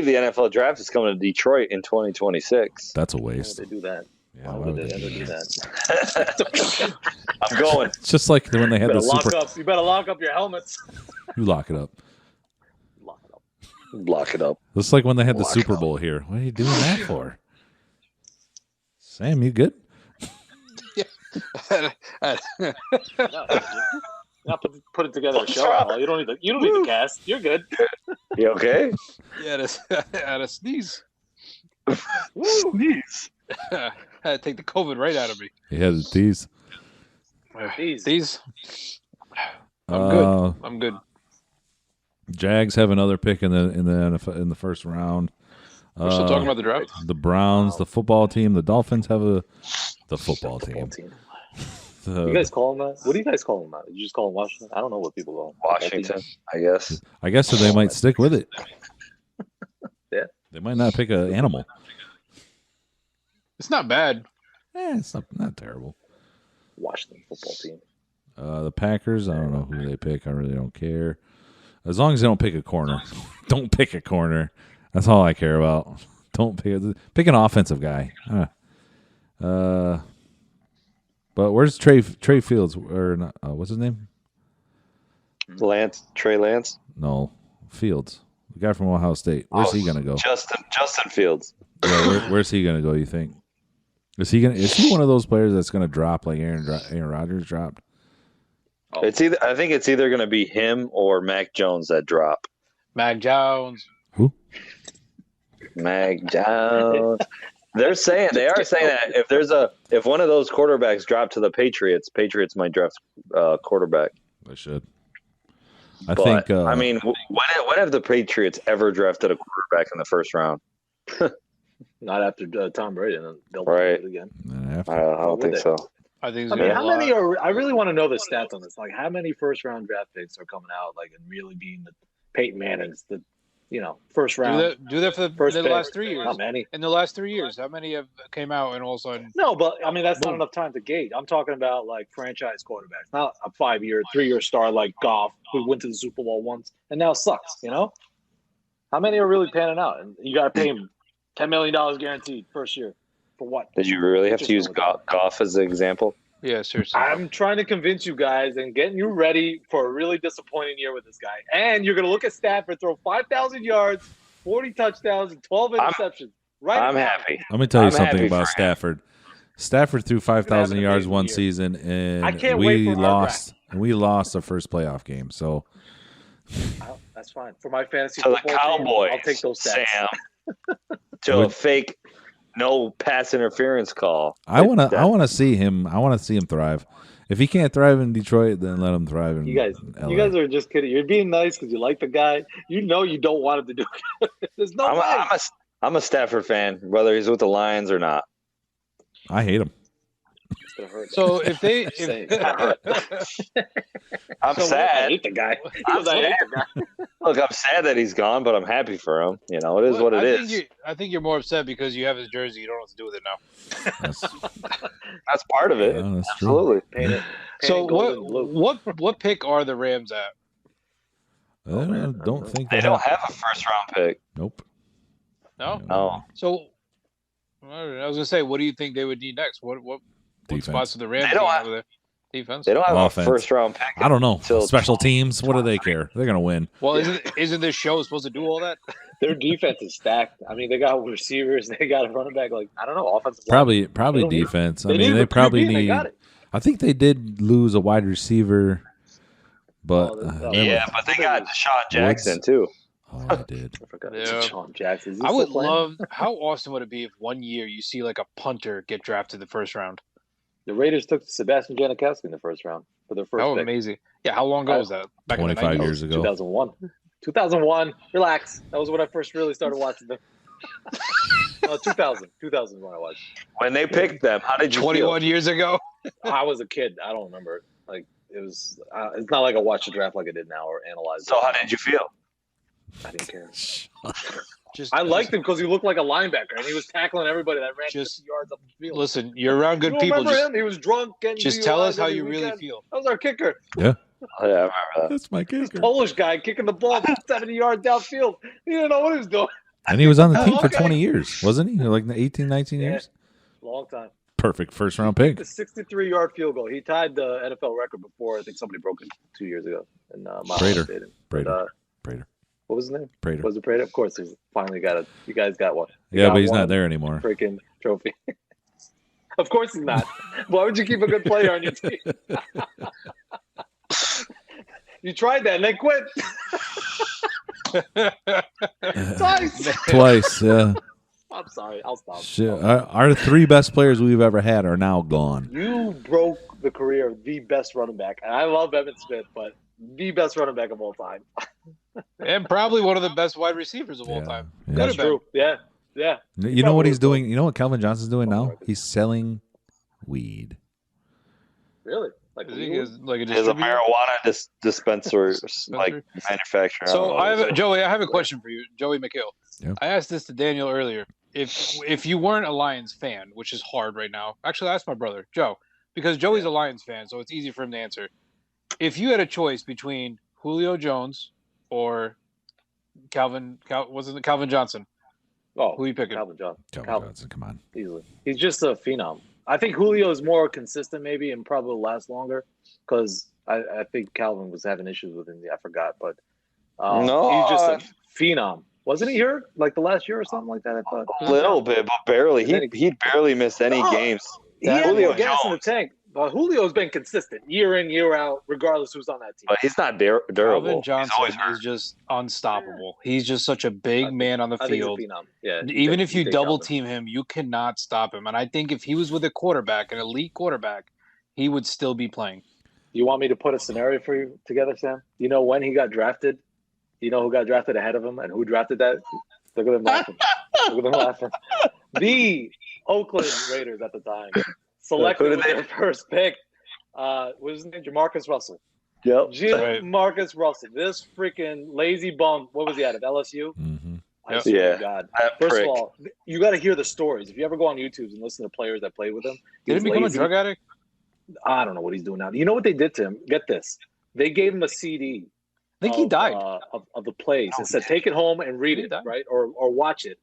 the NFL draft is coming to Detroit in 2026. That's a why would waste. they do that? Yeah, Why why would would they they ever do do that? that? I'm going. It's just like when they had the super. You better lock up your helmets. You lock it up. Lock it up. Block it up. It's like when they had the Lock Super up. Bowl here. What are you doing that for? Sam, you good? Not put it together a What's show. wrong? Paul. You don't need the cast. You're good. You okay? Yeah, had a sneeze. Sneeze. Had to take the COVID right out of me. He had his tease. These. I'm Uh, good. I'm good. Jags have another pick in the NFL in the first round. We're still talking about the draft. The Browns, the football team, the Dolphins have the football team. You guys call him that? What do you guys call him that? You just call him Washington? I don't know what people call him. Washington, I guess. I guess so they might stick with it. Yeah. They might not pick an animal. It's not bad. It's not terrible. Washington football team. The Packers, I don't know who they pick. I really don't care. As long as they don't pick a corner. Don't pick a corner. That's all I care about. Don't pick an offensive guy. But where's Trey Fields? Or not, what's his name? Trey Lance? No, Fields. The guy from Ohio State. Where's he gonna go? Justin Fields. Yeah, where's he gonna go? You think? Is he one of those players that's gonna drop like Aaron Rodgers dropped? I think it's either gonna be him or Mac Jones that drop. Mac Jones. Who? Mac Jones. They are saying that if one of those quarterbacks drop to the Patriots might draft quarterback. They should. I mean, when have the Patriots ever drafted a quarterback in the first round? Not after Tom Brady, and then they'll do Right. it again. I don't think so. I think. How many are? I really want to know the stats on this. Like, how many first-round draft picks are coming out, like, and really being the Peyton Manning's, the first round? Do that for the last 3 years. How many? In the last 3 years, how many have came out and all of a sudden? No, but I mean that's not enough time to gauge. I'm talking about like franchise quarterbacks, not a 5-year, 3-year star like Goff, who went to the Super Bowl once and now sucks. How many are really panning out? And you got to pay him $10 million guaranteed first year for what? Did you really have to use Goff as an example? Yeah, seriously. I'm trying to convince you guys and getting you ready for a really disappointing year with this guy. And you're going to look at Stafford throw 5,000 yards, 40 touchdowns, and 12 interceptions. I'm happy. Let me tell you something about Stafford. Stafford threw 5,000 yards one season, and I can't wait for lost. And we lost the first playoff game. So that's fine for my fantasy. So the football Cowboys, team, I'll take those stats. Sam, to a fake no pass interference call. I want to see him. I want to see him thrive. If he can't thrive in Detroit, then let him thrive in You guys are just kidding. You're being nice because you like the guy. You don't want him to do it. There's no way. I'm a Stafford fan, whether he's with the Lions or not. I hate him. So if I'm sad. I hate the guy. Look, I'm sad that he's gone, but I'm happy for him. It is what it is. I think you're more upset because you have his jersey. You don't know what to do with it now. That's part of it. Yeah, that's Absolutely. true. So what pick are the Rams at? I don't think they don't have a first round pick. Nope. No. So I was gonna say, what do you think they would need next? What spots are the Rams over there? Defense. They don't have Offense. a first round pick. I don't know. Special teams. What do they care? They're gonna win. Well, isn't this show supposed to do all that? Their defense is stacked. I mean, they got receivers. They got a running back. Like, I don't know, offensive. Probably defense. I mean, they probably need. I think they did lose a wide receiver, but but they got Deshaun Jackson too. Oh, they did. I forgot Deshaun Jackson. I would love. How awesome would it be if one year you see like a punter get drafted the first round? The Raiders took Sebastian Janikowski in the first round for their first pick. Amazing. Yeah, how long ago was that? Back 25 years ago. 2001. 2001. Relax. That was when I first really started watching them. 2000. 2000 is when I watched. When they picked them, how did you 21 feel? years ago? I was a kid. I don't remember. Like, it was. It's not like I watched the draft like I did now or analyzed. So how did you feel? I didn't care. I liked him because he looked like a linebacker and he was tackling everybody that ran 50 yards up the field. Listen, you're around good people. Remember him? He was drunk. Just tell us how you really feel. That was our kicker. Yeah. Oh, yeah, I remember that. That's my kicker. Polish guy kicking the ball 70 yards downfield. He didn't know what he was doing. And he was on the team for 20 years, wasn't he? Like 18, 19 years? Long time. Perfect first round pick. The 63-yard field goal. He tied the NFL record before. I think somebody broke it 2 years ago. And Prater. What was his name? Prater. Was it Prater? Of course, he's finally got it. You guys got one. Yeah, but he's not there anymore. Freaking trophy. Of course he's not. Why would you keep a good player on your team? You tried that and they quit. Twice, yeah. I'm sorry. I'll stop. Shit. Our three best players we've ever had are now gone. You broke the career of the best running back. And I love Emmitt Smith, but the best running back of all time. And probably one of the best wide receivers of all time. Yeah. That's true. Yeah. You know what he's doing? You know what Calvin Johnson's doing now? He's selling weed. Really? Like a There's a marijuana dispenser, like manufacturer. So Joey, I have a question for you, Joey McHale. Yeah. I asked this to Daniel earlier. If you weren't a Lions fan, which is hard right now, actually, I asked my brother Joe because Joey's a Lions fan, so it's easy for him to answer. If you had a choice between Julio Jones or wasn't it Calvin Johnson? Oh, Who are you picking? Calvin Johnson. Calvin Johnson, come on. Easily. He's just a phenom. I think Julio is more consistent, maybe, and probably will last longer because I think Calvin was having issues with him. I forgot, but No. he's just a phenom. Wasn't he hurt like the last year or something like that? I thought A little bit, but barely. He barely missed any games. He had Julio more gas in the Jones. tank. But Julio's been consistent year in, year out, regardless who's on that team. But he's not durable. Calvin He's Johnson always hurt. is just unstoppable. He's just such a big man on the I think he's a field. phenom. Yeah, Even if you take double Calvin. team him, you cannot stop him. And I think if he was with a quarterback, an elite quarterback, he would still be playing. You want me to put a scenario for you together, Sam? You know when he got drafted? You know who got drafted ahead of him and who drafted that? Look at them laughing. Look at them laughing. The Oakland Raiders at the time selected with their first pick. What was his name? Jamarcus Russell. Yep. Jamarcus Russell. This freaking lazy bum. What was he at LSU? Mm-hmm. I swear to Yeah. God. That First prick. of all, you got to hear the stories. If you ever go on YouTube and listen to players that played with him, Did he he's become lazy. a drug addict? I don't know what he's doing now. You know what they did to him? Get this. They gave him a CD. I think he died. Of the plays and said, take it home and read He it, died. right? Or watch it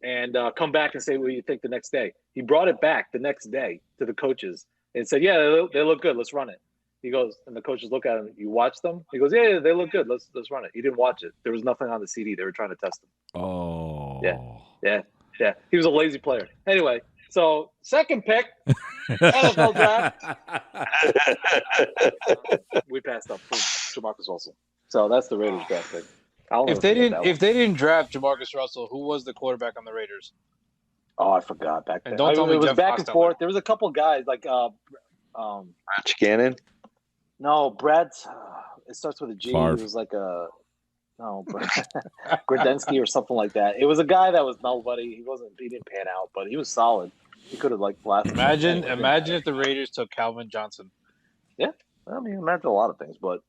and come back and say what you think the next day. He brought it back the next day to the coaches and said, yeah, they look good. Let's run it. He goes, and the coaches look at him. You watch them? He goes, yeah, they look good. Let's run it. He didn't watch it. There was nothing on the CD. They were trying to test him. Oh. Yeah. He was a lazy player. Anyway, so second pick, NFL draft. We passed up for Jamarcus Russell. So that's the Raiders draft pick. If they didn't draft Jamarcus Russell, who was the quarterback on the Raiders? Oh, I forgot back then. And don't tell me it was Jeff back Fox and down forth. There was a couple guys like Rich Gannon. no, Brad. It starts with a G. Favre. It was like Grodensky or something like that. It was a guy that was nobody. He didn't pan out, but he was solid. He could have lasted. Imagine if the Raiders took Calvin Johnson. I mean, imagine a lot of things, but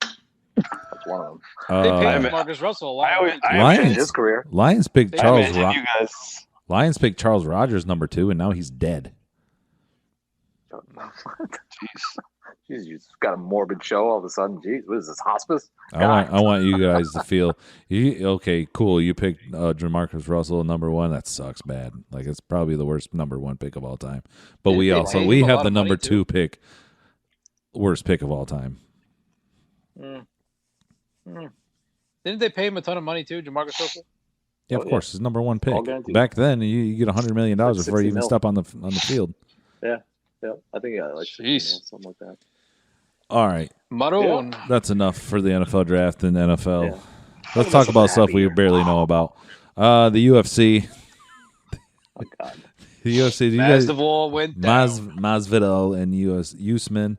that's one of them. They Uh, paid Marcus Russell a lot. I of always- money, I too. Lions? Changed his career. Lions picked I I Charles. imagine you guys. Lions picked Charles Rogers number 2, and now he's dead. Jeez, you just got a morbid show all of a sudden. Jeez, what is this, hospice? I want you guys to feel okay. Cool, you picked Jamarcus Russell number 1. That sucks bad. Like it's probably the worst number 1 pick of all time. But They we paid also him we a have lot the of number money, 2 pick, worst pick of all time. Didn't they pay him a ton of money too, Jamarcus Russell? Yeah, of course, his number 1 pick. All guaranteed. Back then, you get $100 million Like before you 60 even mil. step on the field. Yeah, I think like Jeez. something like that. All right, Maroon. that's enough for the NFL draft and NFL. Yeah. Let's talk about stuff we barely know about. The UFC. Oh God. The UFC. Do you guys? Masvidal went down. Masvidal and Usman.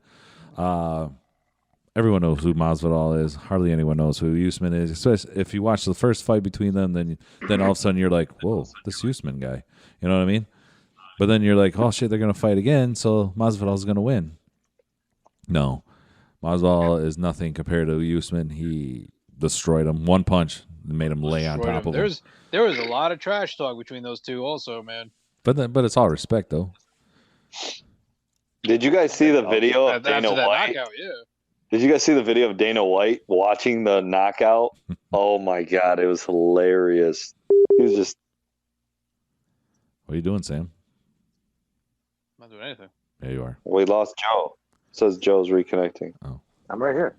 Everyone knows who Masvidal is. Hardly anyone knows who Usman is. Especially if you watch the first fight between them, then all of a sudden you're like, whoa, this Usman guy. You know what I mean? But then you're like, oh shit, they're gonna fight again, so Masvidal's gonna win. No, Masvidal is nothing compared to Usman. He destroyed him. One punch made him lay on Destroyed top him. of him. There was a lot of trash talk between those two, also, man. But it's all respect though. Did you guys see the video of After Dana that White? knockout, yeah. Did you guys see the video of Dana White watching the knockout? Oh my God, it was hilarious. He was just What are you doing, Sam? Not doing anything. There you are. we lost Joe. Says Joe's reconnecting. I'm right here.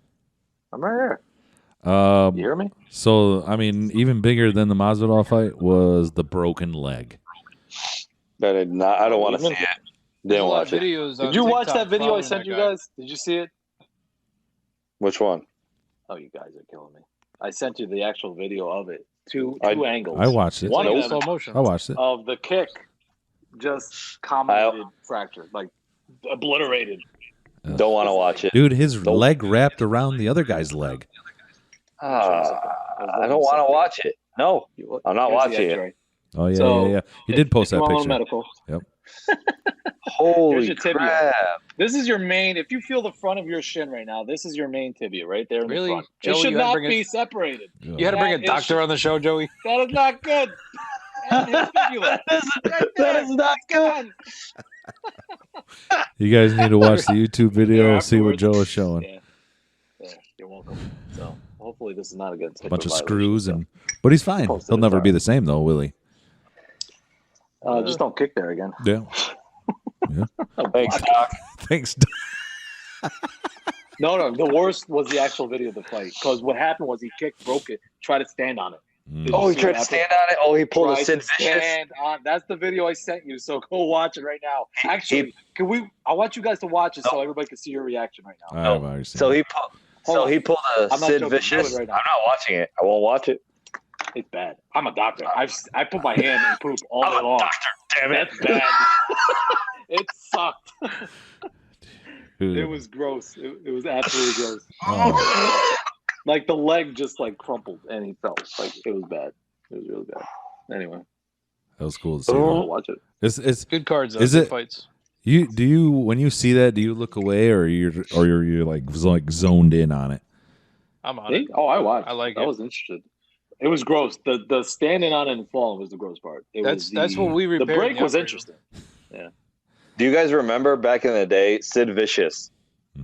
You hear me? So I mean, even bigger than the Masvidal fight was the broken leg. I don't want to see it. There's a Didn't lot watch of it. videos on Did you watch TikTok that video I following sent that you guy. guys? Did you see it? Which one? Oh, you guys are killing me. I sent you the actual video of it. Two I- angles. I watched it. One Playing of in them slow motion. I watched it. of the kick, just commented fractured, like obliterated. Don't want to watch it. Dude, his Don't- leg wrapped around the other guy's leg. I don't want to watch it. No, I'm not Here's the watching it. X-ray. Oh yeah, So, yeah. You did post that Come on, picture. medical. Holy your tibia. crap! This is your main. If you feel the front of your shin right now, this is your main tibia right there in Really? the front. Joey, it should you had to not bring be it- separated. You had to bring a That is- doctor on the show, Joey. That is not good. And his fibula. That is not good. You guys need to watch the YouTube video Yeah, and see what afterwards. Joe is showing. Yeah, you're welcome. So hopefully Hopefully, this is not against a bunch of HIPAA screws, violation, but he's fine. Posted He'll it, never be sorry. the same though, will he? Just don't kick there again. Yeah. Yeah. Thanks, Doc. Thanks. No. The worst was the actual video of the fight because what happened was he kicked, broke it, tried to stand on it. Oh, he tried to stand on it. Oh, he pulled a Tried Sid to Vicious. stand on. That's the video I sent you. So go watch it right now. Actually, can we? I want you guys to watch it so everybody can see your reaction right now. I've already seen So it. he pulled a I'm not Sid joking. Vicious. Do it right now. I'm not watching it. I won't watch it. It's bad. I'm a doctor. I put my hand in poop all day I'm a long. doctor. Damn it. That's bad. It sucked. Dude. It was gross. It was absolutely gross. Oh. Like the leg just like crumpled and he fell. Like it was bad. It was really bad. Anyway, That was cool to see. Oh. that. watch it. It's Good cards, though. Is Good it- fights? you when you see that, do you look away or you're like zoned in on it? I'm on Me? it. Oh, I watched. I like I it. was interested. It was gross. The standing on it and falling was the gross part. That's what we The repaired. break in was upgrade. interesting. Do you guys remember back in the day, Sid Vicious?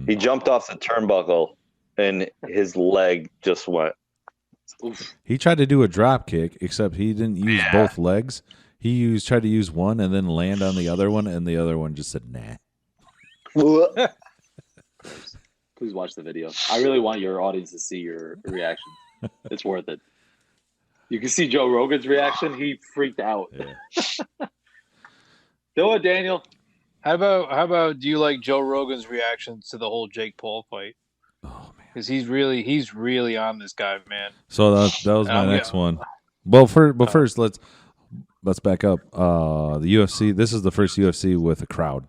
He jumped off the turnbuckle and his leg just went. Oof. He tried to do a drop kick, except he didn't use both legs. He tried to use one and then land on the other one, and the other one just said nah. Please watch the video. I really want your audience to see your reaction. It's worth it. You can see Joe Rogan's reaction. He freaked out. Yeah. Do it, Daniel. How about do you like Joe Rogan's reactions to the whole Jake Paul fight? Oh man. Because he's really on this guy, man. So that was my next one. Well, first let's back up. The UFC. This is the first UFC with a crowd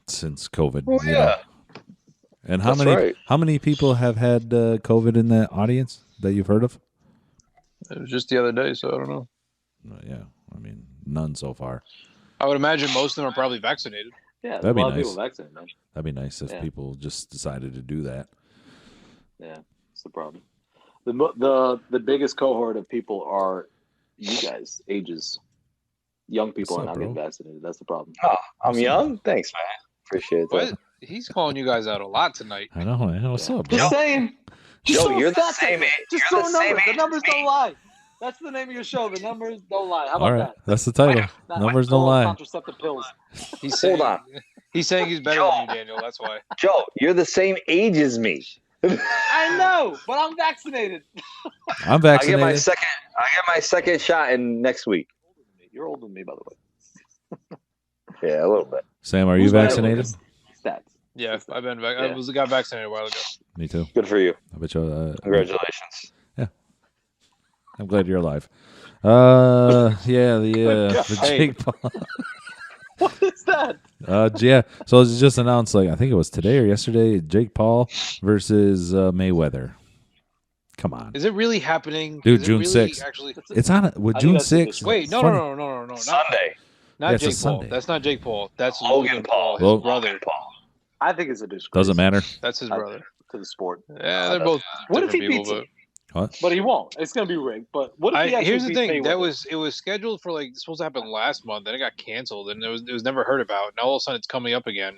since COVID. Oh, you yeah. know. And That's right. how many people have had COVID in the audience that you've heard of? It was just the other day, so I don't know. Yeah, I mean none so far. I would imagine most of them are probably vaccinated. Yeah, That'd be a lot of nice. people vaccinated, man. That'd be nice if Yeah. people just decided to do that. Yeah, that's the problem. The biggest cohort of people are you guys, ages. Young people What's are up, not getting bro? vaccinated. That's the problem. Oh, I'm young? Thanks, man. Appreciate that. What? He's calling you guys out a lot tonight. I know. Man. What's up, bro? Just saying. Joe, throw you're the facts same at age. me. Just You're throw the same numbers. The age numbers as don't me. lie. That's the name of your show. The numbers don't lie. How about All right, that? that's the title. Not Numbers call don't lie. Contraceptive pills. He's Hold saying, on. He's saying he's better than you, Daniel. That's why. Joe, you're the same age as me. I know, but I'm vaccinated. I'm I vaccinated. get my second shot in next week. You're older than me, by the way. Yeah, a little bit. Sam, are you Who's better vaccinated? with Stats. Yeah, I've been back. I got vaccinated a while ago. Me too. Good for you. I bet you. Congratulations. I'm glad you're alive. Yeah, the Hey. Jake Paul. What is that? Yeah. So it's just announced, like I think it was today or yesterday. Jake Paul versus Mayweather. Come on, Is it really happening? Dude, Is it June really 6th. Actually, it's on with I think June that's the 6th. wait, no, not Sunday. Yeah, it's a Jake Paul. Sunday. That's not Jake Paul. That's Logan Paul. his Well- brother. Logan Paul. I think it's a disgrace. Doesn't matter. That's his brother. To the sport. Yeah, they're both What if different he people, beats but What? But he won't. It's going to be rigged. But what if he actually here's the beats thing. Mayweather? It was scheduled for like supposed to happen last month, then it got canceled, and it was never heard about. Now all of a sudden it's coming up again.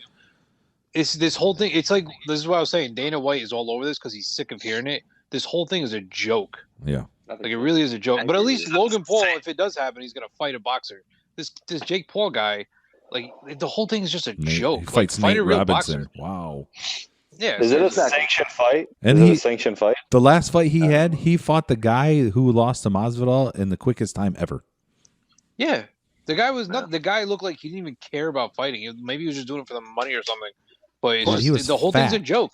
It's this whole thing. It's like this is what I was saying. Dana White is all over this because he's sick of hearing it. This whole thing is a joke. Yeah. Like it really is a joke. But at least Logan Paul, if it does happen, he's gonna fight a boxer. This Jake Paul guy, like the whole thing is just a joke. He fights like, fight Nate a real Robinson. boxer. Wow. Yeah. Is it a Exactly. sanctioned fight? And Is it he- a sanctioned fight? The last fight he had, he fought the guy who lost to Masvidal in the quickest time ever. Yeah. The guy was not. The guy looked like he didn't even care about fighting. Maybe he was just doing it for the money or something. But it's Well, just, he was the whole thing's a fat. joke.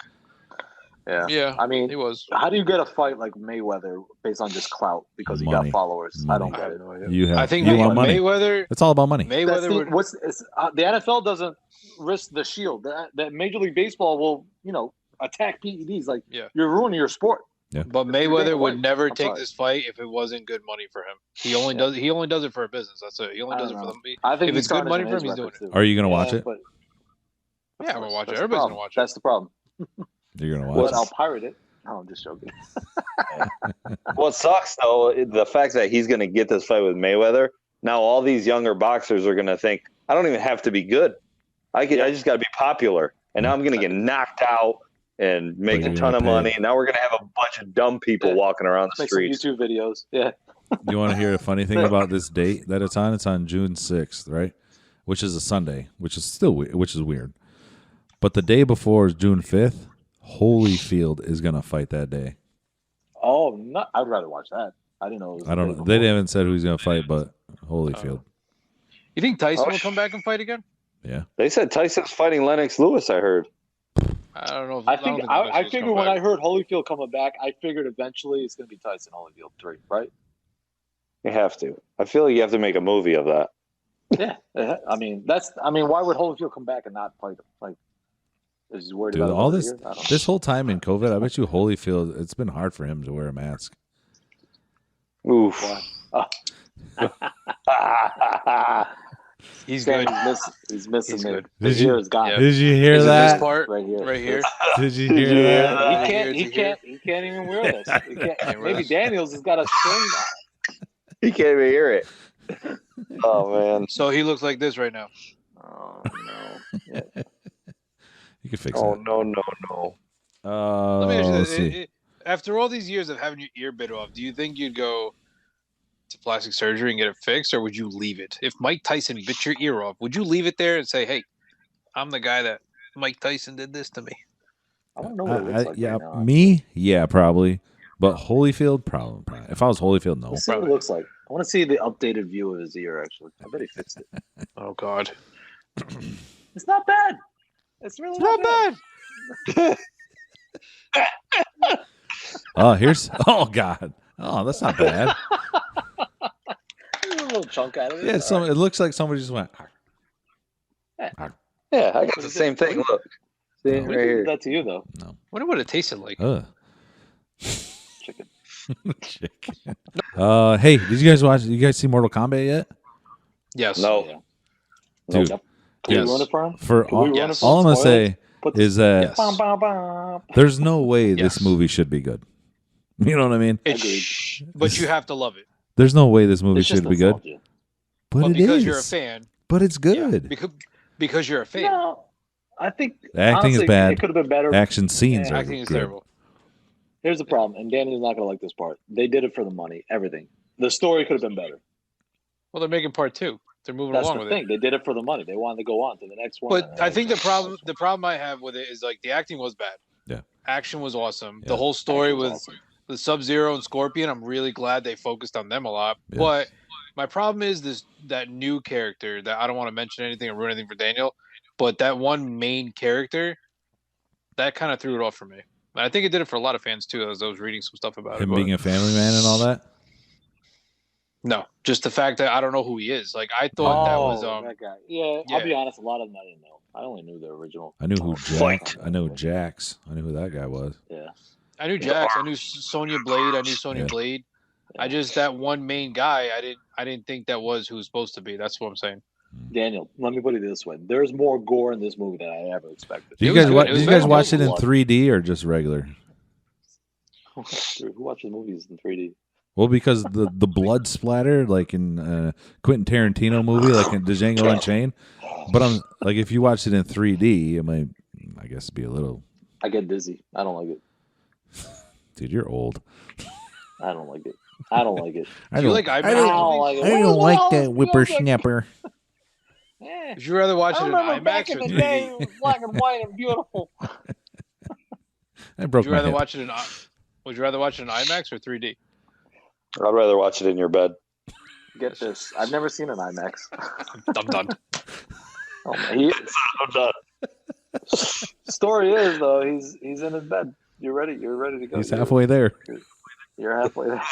Yeah. Yeah. I mean, He was. how do you get a fight like Mayweather based on just clout because he Money. got followers? Money. I don't I get have it. no idea. You have. I think you want money. Mayweather. It's all about money. That's Mayweather the, would. the NFL doesn't risk the shield. That Major League Baseball will, attack PEDs. Like Yeah. you're ruining your sport. But Mayweather would White. never I'm take sorry. this fight if it wasn't good money for him. He only does it for a business. That's it. He only I does it don't for know. the. I think If he's it's good tarnishing money for him, his he's doing record, too. Are you gonna watch it? But Yeah, I'm gonna watch it. that's the Everybody's problem. gonna watch it. That's the problem. You're gonna But watch I'll it. pirate it. No, I'm just joking. What sucks though, the fact that he's going to get this fight with Mayweather. Now all these younger boxers are going to think, I don't even have to be good. I just got to be popular, and now I'm going to get knocked out and make But a you're ton of gonna money. pay. Now we're gonna have a bunch of dumb people walking around the Make some streets. YouTube videos. Yeah. You want to hear a funny thing about this date that it's on? It's on June 6th, right? Which is a Sunday, which is weird. But the day before is June 5th. Holyfield is gonna fight that day. Oh, no, I'd rather watch that. I didn't know. It was I don't know. They haven't said who he's gonna fight, but Holyfield. You think Tyson will come back and fight again? Yeah. They said Tyson's fighting Lennox Lewis. I heard. I don't know. I figured when I heard Holyfield coming back, I figured eventually it's going to be Tyson Holyfield 3, right? You have to. I feel like you have to make a movie of that. Yeah. I mean, why would Holyfield come back and not fight him? Like, is he worried Dude, about all another this year? I don't know. this whole time in COVID, I bet you Holyfield, it's been hard for him to wear a mask. Oof. Why? He's good. He's missing He's it. good. His ear is gone. Yep. Did you hear Is it that? this part Right here. right here? Did you hear that? He can't even wear this. Maybe Daniels has got a string on. He can't even hear it. Oh man. So he looks like this right now. Oh no. Yeah. You can fix Oh it. no. Let me ask you Let's this. see. After all these years of having your ear bit off, do you think you'd go to plastic surgery and get it fixed, or would you leave it? If Mike Tyson bit your ear off, would you leave it there and say, "Hey, I'm the guy that Mike Tyson did this to me"? I don't know what it looks like Yeah, right now. me, yeah, probably. But Holyfield, probably. If I was Holyfield, no. Let's see what it looks like. I want to see the updated view of his ear, actually. I bet he fixed it. Oh God, It's not bad. It's really not bad. Oh God. Oh, that's not bad. There's a little chunk out of it. Yeah, it looks like somebody just went. Yeah, I got the same thing. Look. See, No. right We did here. that to you, though. No. wonder what it tasted like. Chicken. Chicken. Hey, did you guys watch? You guys see Mortal Kombat yet? Yes. No. Yeah. Dude. Nope. Can Yes. we ruin it for him? For Can we ruin it yes. for all I'm gonna spoilers? say Put is that Yes. Bum, bum, bum. there's no way this Yes. movie should be good. You know what I mean? But you have to love it. There's no way this movie It's just should be good. nostalgia. But Well, it because is. you're a fan. But it's Yeah, good. because you're a fan. No, I think The acting is honestly, bad. It could have been better. Action scenes Yeah, are Acting is good. terrible. Here's the problem, and Danny's not gonna like this part. They did it for the money, everything. The story could have been better. Well, they're making part 2. They're moving That's along the with thing. it. They did it for the money. They wanted to go on to the next one. But I think the problem I have with it is like the acting was bad. Yeah. Action was awesome. Yeah. The whole story Acting was with awesome. the Sub-Zero and Scorpion, I'm really glad they focused on them a lot. Yeah. But my problem is that new character that I don't want to mention anything or ruin anything for Daniel, but that one main character that kind of threw it off for me. And I think it did it for a lot of fans too, as I was reading some stuff about Him it. being a family man and all that. No, just the fact that I don't know who he is. Like I thought that was that guy. Yeah, yeah. I'll be honest. A lot of them I didn't know. I only knew the original. I knew who Fight. I know Jax. I knew who that guy was. Yeah. I knew Jax, I knew Sonya Blade, I knew Sonya Yeah. Blade. I just that one main guy, I didn't think that was who was supposed to be. That's what I'm saying. Daniel, let me put it this way: there's more gore in this movie than I ever expected. Did you was guys good. watch? It was Did you guys very watch it in well. 3D or just regular? Dude, who watches movies in 3D? Well, because the blood splatter, like in Quentin Tarantino movie, like in Django Unchained. But I'm like, if you watched it in 3D, it might, I guess, be a little. I get dizzy. I don't like it. Dude, you're old. I don't like it. I don't like it. I Do you don't like IMAX I don't movies? like it. I don't like that whippersnapper. Eh. Would you rather watch I it in remember back IMAX in or the 3D? day, it was black and white and beautiful. I broke Would you my rather hip. watch it in Would you rather watch it in IMAX or 3D? I'd rather watch it in your bed. Get this. I've never seen an IMAX. I'm done. Oh, man. I'm done. Story is though, he's in his bed. You're ready to go. He's halfway there. You're halfway there.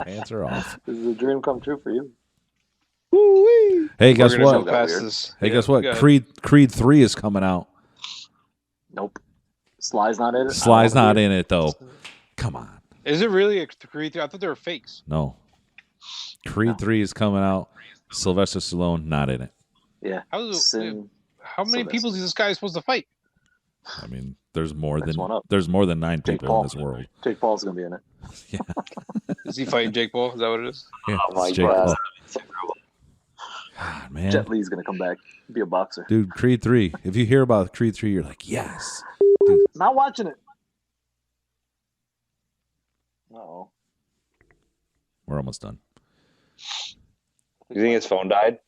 Pants are off. This is a dream come true for you. Hey, guess We're gonna what? go past Weird. this. Hey, Yeah, guess what? go ahead. Creed 3 is coming out. Nope. Sly's not in it. Sly's not in it though. Come on. Is it really a Creed 3? I thought they were fakes. No. Creed 3 is coming out. Sylvester Stallone not in it. Yeah. How many Sylvester. people is this guy supposed to fight? I mean, there's more Next one up. than 9 Jake people Paul. in this world. Jake Paul's gonna be in it. Is he fighting Jake Paul? Is that what it is? Yeah, Oh my it's Jake God. Paul. God, man. Jet Li's gonna come back, be a boxer. Dude, Creed 3. If you hear about Creed 3, you're like, yes. Dude, Not watching it. Uh-oh. We're almost done. You think his phone died?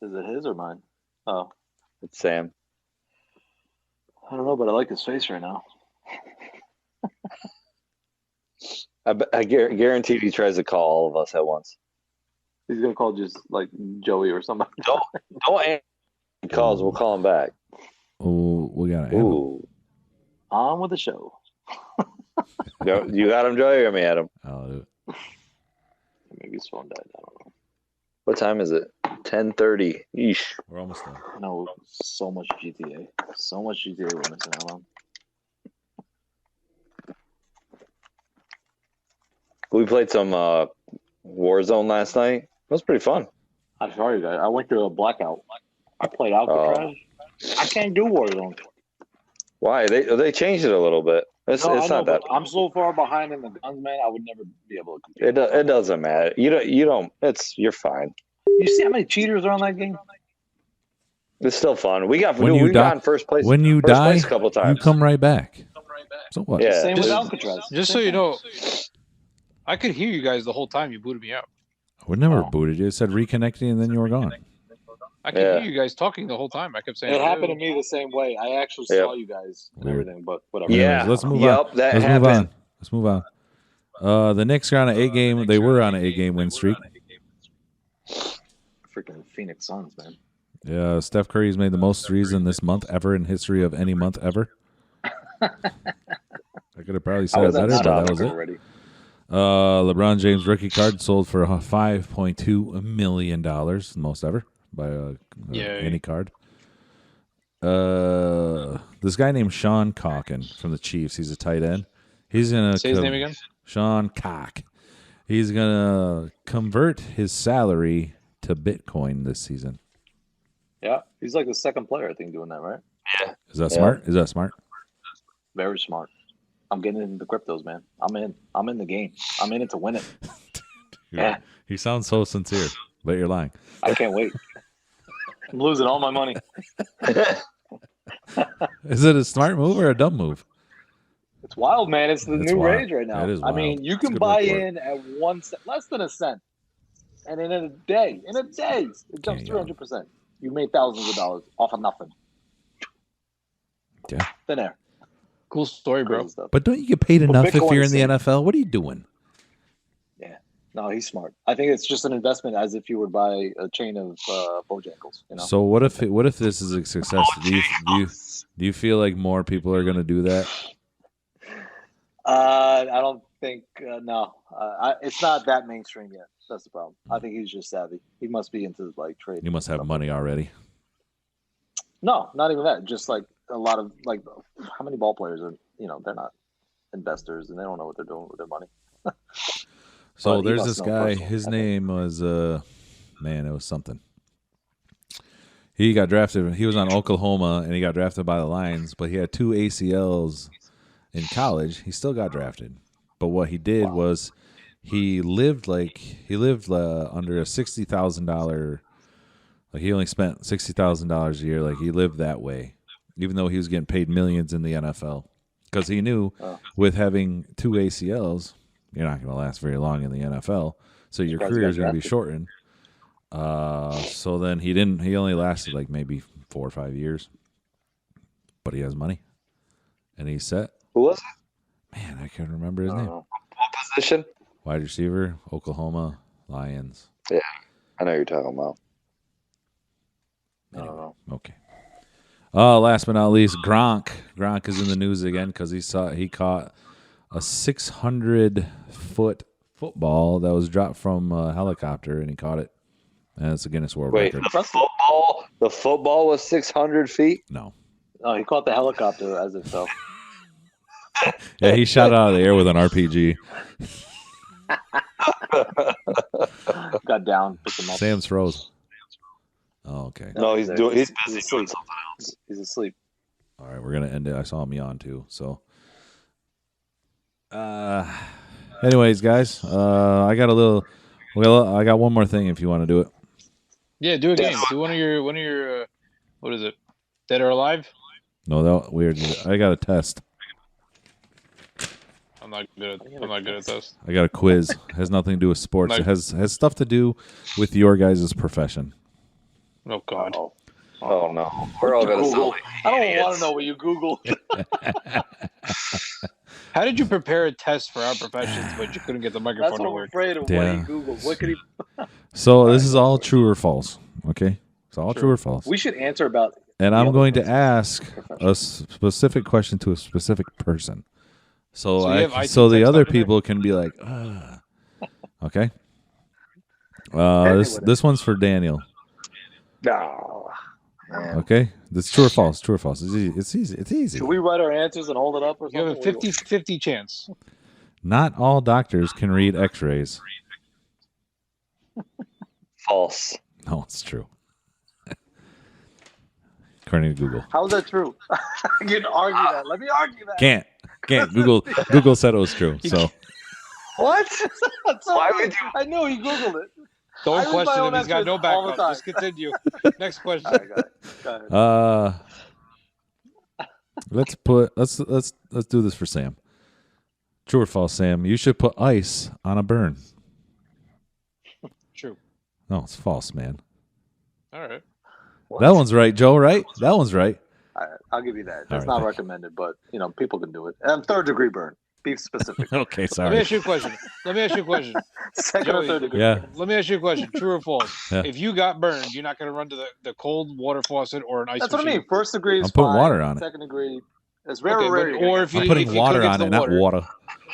Is it his or mine? Oh, It's Sam. I don't know, but I like his face right now. I guarantee he tries to call all of us at once. He's gonna call just like Joey or somebody. Don't answer he calls. We'll call him back. Oh, we got to Ooh. On with the show. You got him, Joey, or me, Adam? I'll do it. Maybe his phone died. I don't know. What time is it? 10:30. Yeesh. We're almost done. No, so much GTA. So much GTA we're missing out on. We played some Warzone last night. It was pretty fun. I'm sorry, guys. I went through a blackout. I played Alcatraz. I can't do Warzone. Why? They changed it a little bit. It's not that. I'm so far behind in the guns, man. I would never be able to compete. It doesn't matter. You don't. You're fine. You see how many cheaters are on that game? It's still fun. We got When you die- got in first place. When you first die, place a couple times. you come right back. So what? Yeah. Same with Just- Alcatraz. Just so you know, I could hear you guys the whole time. You booted me out. We never Oh. booted you. It said reconnecting, and then you were gone. I could Yeah. hear you guys talking the whole time. I kept saying It happened to me the same way. I actually Yep. saw you guys and Weird. everything, but whatever. Yeah. Anyways, let's move Yep, on. that Let's happened. move on. Let's move on. The Knicks are on an 8-game. They were on an 8-game win streak. Freaking Phoenix Suns, man. Yeah, Steph Curry's made the most threes in this month ever in history of any month ever. I could have probably said How it was that better, not but that was it. already? LeBron James rookie card sold for $5.2 million, the most ever by Yay. any card. This guy named Sean Calkin from the Chiefs. He's a tight end. He's gonna Say his name again. Sean Cock. He's gonna convert his salary to Bitcoin this season. Yeah, he's like the second player, I think, doing that, right? Is that Yeah. smart? Is that smart? Very smart. I'm getting into cryptos, man. I'm in. I'm in the game. I'm in it to win it. Yeah. He sounds so sincere, but you're lying. I can't wait. I'm losing all my money. Is it a smart move or a dumb move? It's wild, man. It's the It's new wild. rage right now. It is I mean, wild. you It's a can good buy report. in at 1 cent, less than a cent, and in a day, it jumps Okay, 300%. You made thousands of dollars off of nothing. Yeah. Thin air. Cool story, bro. Crazy stuff. But don't you get paid Well, enough if Bitcoin you're in is the safe. NFL? What are you doing? No, he's smart. I think it's just an investment, as if you would buy a chain of Bojangles. You know, So what if this is a success? Do you feel like more people are going to do that? I don't think. No, it's not that mainstream yet. That's the problem. I think he's just savvy. He must be into like trading. You must have money already. No, not even that. Just like a lot of like, how many ball players are? They're not investors and they don't know what they're doing with their money. So But he there's must this know guy. personally, His I think. name was man, it was something. He got drafted. He was on Oklahoma, and he got drafted by the Lions. But he had 2 ACLs in college. He still got drafted. But what he did was he lived under a $60,000. Like he only spent $60,000 a year. Like he lived that way, even though he was getting paid millions in the NFL, because he knew with having 2 ACLs, you're not going to last very long in the NFL. So your Surprised he career got is going to be drafted. shortened. So then he only lasted like maybe 4 or 5 years, but he has money and he's set. Who was it? Man, I can't remember his name. What position? Wide receiver, Oklahoma Lions. I know who you're talking about. I don't know. Okay. Last but not least, Gronk. Gronk is in the news again because he caught a 600-foot football that was dropped from a helicopter, and he caught it. And it's a Guinness World Wait, Record. the football was 600 feet? No. Oh, he caught the helicopter as it fell. Yeah, he shot it out of the air with an RPG. Got down, picked him up. Sam's froze. Oh, okay. No, he's busy He's doing asleep. something else. He's asleep. All right, we're gonna end it. I saw him yawn too. So, anyways, guys, I got one more thing if you want to do it. Yeah, do a game. Do one of your what is it? Dead or Alive? No, that weird. I got a test. I'm not good at this. I got a quiz. It has nothing to do with sports. It has stuff to do with your guys' profession. Oh God. Oh no, we're all gonna Google. I don't idiots. want to know what you Googled. How did you prepare a test for our professions, but you couldn't get the microphone That's to what I'm work? afraid of. Yeah. What he Googled. What could he? So this is all true or false. Okay, it's all true or false. We should answer about. And the I'm other going to person's ask profession. a specific question to a specific person. So So you have IT the text other under there? people can be like, okay. This one's for Daniel. No. Man. Okay, that's true or false. True or false. It's easy. It's easy. Should we write our answers and hold it up or You have something? a 50-50 chance. Not all doctors can read X-rays. False. No, it's true. According to Google. How is that true? I can argue that. Let me argue that. Can't. Google said it was true. So What? Why would you? I know he Googled it. I Don't read my question own him. He's got answers no all the backup. time. Just continue. Next question. All right, go ahead. let's do this for Sam. True or false, Sam? You should put ice on a burn. True. No, it's false, man. All right. That one's right, Joe. Right? That one's right. All right, I'll give you that. That's right, not thank you. recommended, but people can do it. Third degree burn. Be specific. Okay, Let me sorry. ask you a question. Second Joey, or third degree. Yeah. Let me ask you a question. True or false? Yeah. If you got burned, you're not going to run to the cold water faucet or an ice That's what I machine. mean. First degree is I'm putting fine. water on it. Second degree is rare. Okay, rare. but- or if you I'm if putting you water could get on the it, not water. water.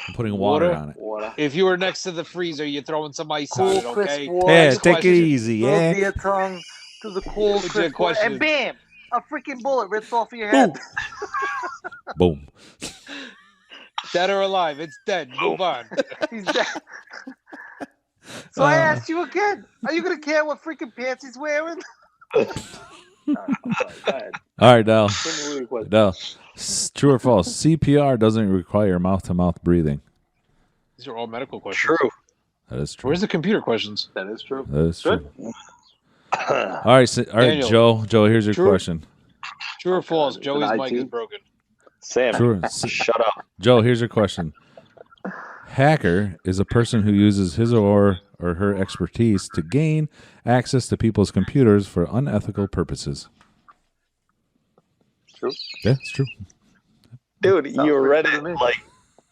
I'm putting water on it. Water. If you were next to the freezer, you're throwing some ice Cool, on it, crisp okay? water. Yeah, Next take question. it easy, Rub yeah. your tongue to the cool, Legit crisp water, question. and bam, a freaking bullet rips off of your head. Boom. Dead or alive, it's dead. Move on. He's dead. So I asked you again: are you gonna care what freaking pants he's wearing? All right, I'm sorry. Go ahead. All right, Dal. Bring me with your question. Dal. True or false? CPR doesn't require mouth-to-mouth breathing. These are all medical questions. True. That is true. Where's the computer questions? That is true. That is true. Good. All right, Daniel. Joe. Joe, here's your True. question. True or false? It's Joey's an mic IT. is broken. Sam, True. shut up. Joe, here's your question. Hacker is a person who uses his or her expertise to gain access to people's computers for unethical purposes. True. Yeah, it's true. Dude, Sounds you pretty read good it to me. like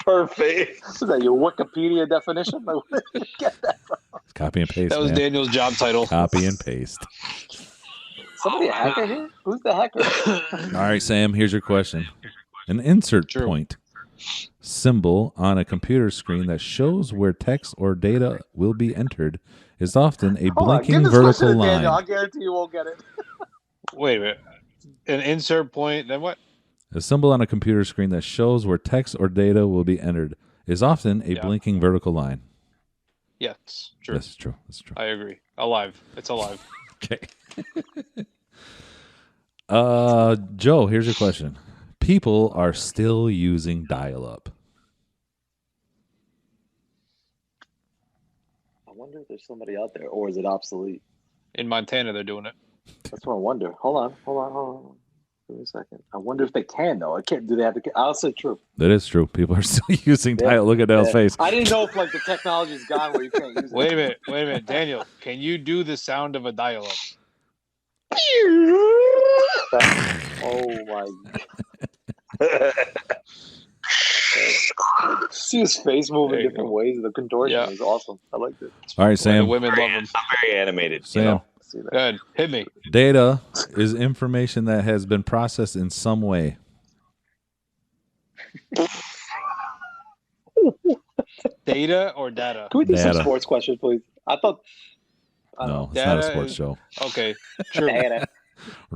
perfect. Is that your Wikipedia definition? Like, where did you get that from? Copy and paste, That was man. Daniel's job title. Copy and paste. Somebody a hacker here? Who's the hacker? All right, Sam, here's your question. An insert True. point symbol on a computer screen that shows where text or data will be entered is often a Hold on, give blinking this question vertical to Daniel. line. I guarantee you won't get it. Wait a minute. An insert point, then what? A symbol on a computer screen that shows where text or data will be entered is often a Yeah. blinking vertical line. Yes, true. That's true. That's true. I agree. Alive. It's alive. Okay. Joe, here's your question. People are still using dial-up. I wonder if there's somebody out there, or is it obsolete? In Montana, they're doing it. That's what I wonder. Hold on. Give me a second. I wonder if they can, though. I can't. Do they have to? I'll say true. That is true. People are still using Yeah. dial. Look at Dale's Yeah. face. I didn't know if the technology's gone where you can't use it. Wait a minute. Daniel, can you do the sound of a dial-up? Oh my! See his face moving There you different go. ways. The contortion Yeah. is awesome. I liked it. All right, The Sam. women love them. I'm very animated. Sam. You know? See that? Go ahead. Hit me. Data is information that has been processed in some way. Data or data? Can we do some Data. sports questions, please? I thought. I don't No, know. it's not a Data sports is- show. Okay. True. Data.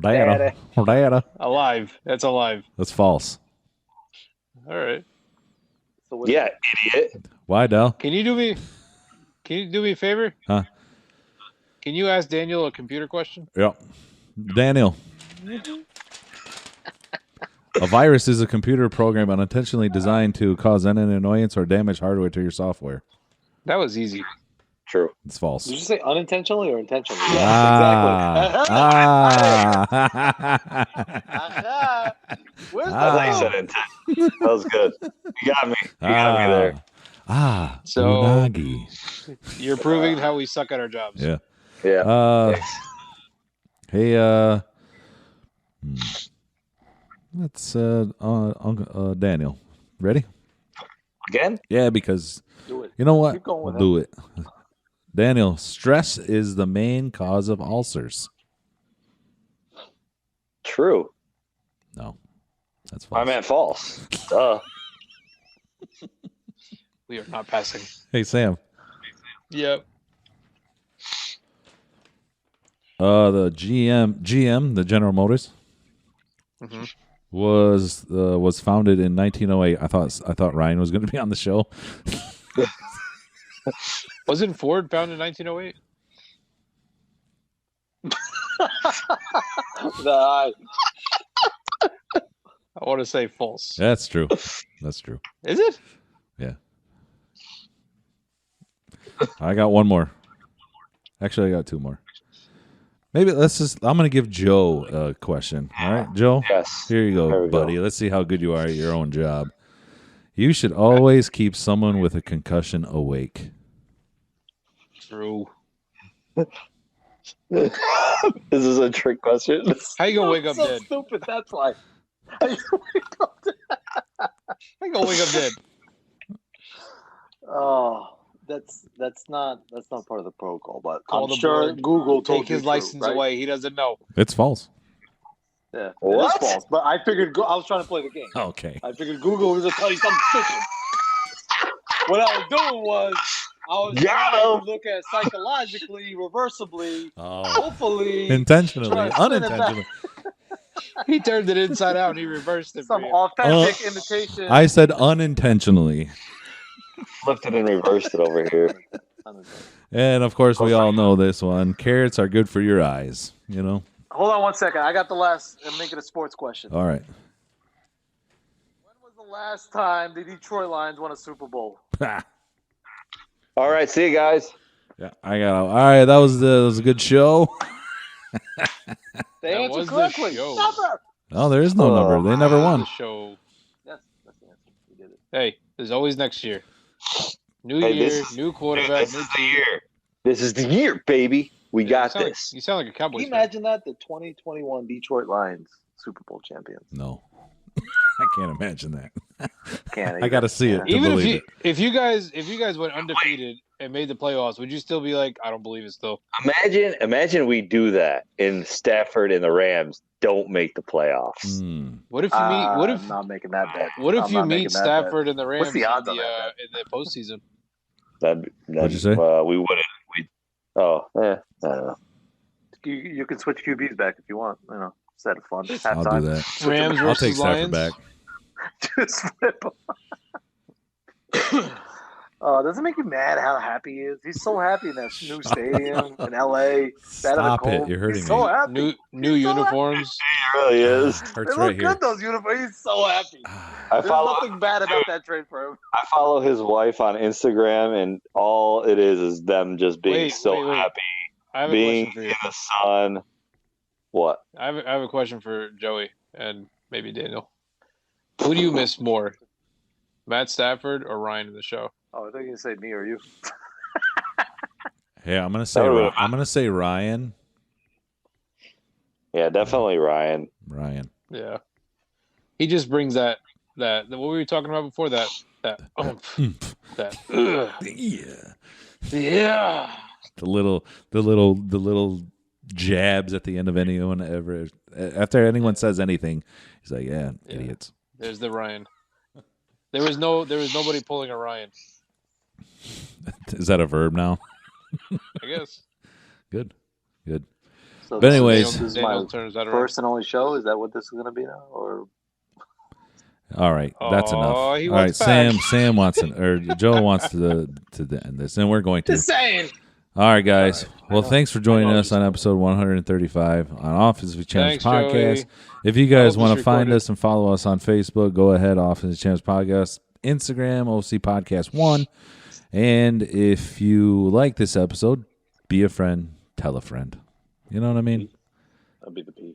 Data. Data. Alive. That's alive. That's false. All right. So what- Yeah, idiot. Why, Dal? Can you do me a favor? Huh? Can you ask Daniel a computer question? Yep. Daniel. A virus is a computer program unintentionally designed to cause an annoyance or damage hardware to your software. That was easy. True. It's false. Did you say unintentionally or intentionally? Ah. Aha. Where's I thought you the said intent. That was good. You got me. got me there. So- unagi. You're proving how we suck at our jobs. Yeah. Yeah. Hey, let's Uncle Daniel. Ready? Again? Yeah, because Do it. you know what? Keep going with Do it. Daniel, stress is the main cause of ulcers. True. No, that's false. I meant false. Duh. We are not passing. Hey, Sam. Yep. The GM, the General Motors, Mhm. was founded in 1908. I thought Ryan was going to be on the show. Wasn't Ford founded in 1908? Nah, I want to say false. That's true. That's true. Is it? Yeah. I got one more. Actually, I got two more. Maybe I'm going to give Joe a question. All right, Joe? Yes. Here you There go, we buddy. go. Let's see how good you are at your own job. You should always keep someone with a concussion awake. True. This is a trick question. How you gonna wake up so dead? stupid. That's why. How you wake up dead? How you gonna wake up dead? Oh, that's not part of the protocol. But Call I'm the sure board. Google told Take you his true, license right? away. He doesn't know. It's false. Yeah, it What? is false. But I figured I was trying to play the game. Okay. I figured Google was going to tell you something stupid. What I was doing was I was Got trying him. to look at psychologically, reversibly, Oh. hopefully Intentionally, Try to spin it back. unintentionally. He turned it inside out and he reversed it. some For you. authentic imitation. I said unintentionally. Flipped it and reversed it over here. And of course, we all know this one. Carrots are good for your eyes. You know. Hold on one second. I got the last. I'm making a sports question. All right. When was the last time the Detroit Lions won a Super Bowl? All right, see you guys. Yeah, I got. All right, that was a good show. They That answered was the correctly. show. Number. Oh, there is no number. They never The won. show. Yes, that's the answer. You did it. Hey, there's always next year. New Hey, year, this is- new quarterback, This new is the team. year. This is the year, baby. We You got sound this. you sound like a Can Cowboys you fan. imagine that? The 2021 Detroit Lions Super Bowl champions. No, I can't imagine that. Can't I got to see it to Even if believe you it. if you guys went undefeated and made the playoffs, would you still be like, I don't believe it still? Imagine we do that and Stafford and the Rams don't make the playoffs. Hmm. What if you meet? What I'm if? not making that bet? What if I'm you not meet making that bet. Stafford and the Rams What's the odds in on that the postseason? What'd you say? We wouldn't. I don't know. You can switch QBs back if you want. You know, set of fun. I'll Halftime. do that. Rams I'll versus take Stafford Lions. back. Just flip 'em. Does it make you mad how happy he is? He's so happy in that new stadium in LA. Stop it! You're hurting He's so me. happy. New He's so uniforms. It really is. Hurts They right look here. good, those uniforms. He's so happy. I There's follow. nothing bad about that trade for him. I follow his wife on Instagram, and all it is them just being so Wait. happy, I have a being question for in you. the sun. What? I have a question for Joey and maybe Daniel. Who do you miss more, Matt Stafford or Ryan in the show? Oh, I thought you were going to say me or you. Yeah, I'm gonna say. That would've- I'm gonna say Ryan. Yeah, definitely Ryan. Ryan. Yeah, he just brings that what were we talking about before that oomph, Oomph. that Yeah. yeah. The little jabs at the end of anyone ever. After anyone says anything, he's like, "Yeah, Yeah. idiots." There's the Ryan. There was nobody pulling a Ryan. Is that a verb now? I guess. Good. So But anyways- this is Daniel my turns that around. first and only show. Is that what this is going to be now? Or All right, that's enough. Oh, he All right, wants back. Sam wants to, or Joe wants to end this, and we're going to. Just saying. All right, guys. All right. Well, thanks for joining I know. us on episode 135 on Offensive Champs Thanks, Podcast. Joey. If you I guys hope want to this find recorded. us and follow us on Facebook, go ahead, Offensive Champs Podcast, Instagram, OC Podcast 1. And if you like this episode, be a friend, tell a friend. You know what I mean? that'll be the P.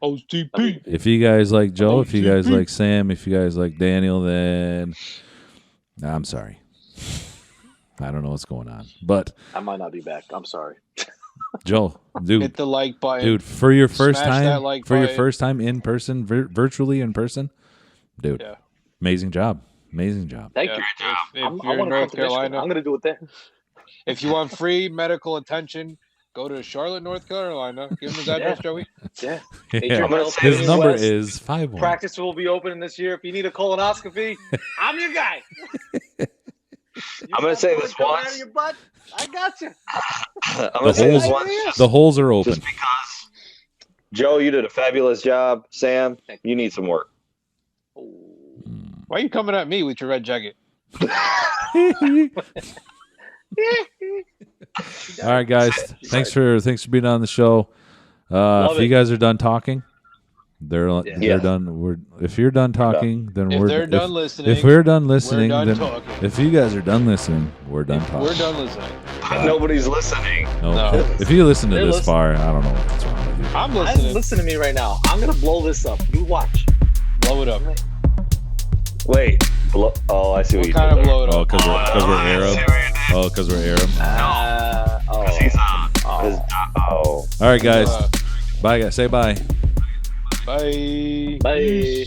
OTP. If you guys like Joe, if you guys OTP. like Sam, if you guys like Daniel, then I'm sorry. I don't know what's going on, but I might not be back. I'm sorry. Joe, dude, Hit the like button. dude, for your first Smash that time, like for your button. first time in person, virtually in person, dude, Yeah. amazing job, amazing job. Thank Yeah. you. If I you're in want to come North to Michigan. Carolina, I'm going to do it there. if you want free medical attention, go to Charlotte, North Carolina. Give him his address, Joey. Yeah. Yeah. Adrian Mills, His His number West. is 51. Practice will be opening this year. If you need a colonoscopy, I'm your guy. I'm going to say this Coming out once. of your butt, I got you. I'm going to say this once. The holes are open. Just because, Joe, you did a fabulous job. Sam, you need some work. Why are you coming at me with your red jacket? All right, guys. Thanks for being on the show. If you guys are done talking, they're Yeah. done. If you're done talking, then If we're they're done listening, If we're done listening, done then talking. if you guys are done listening, we're done talking. We're done listening. Nobody's listening. No. No. If you listen to They're this listening. far, I don't know what's wrong with you. I'm listening. Listen to me right now. I'm going to blow this up. You watch. Blow it up. Wait. Oh, I see what What you kind did of there. blow it Oh, up? because we're Arab. Oh, because we're Arab. Oh. All right, guys. Bye, guys. Say bye. Bye. Bye.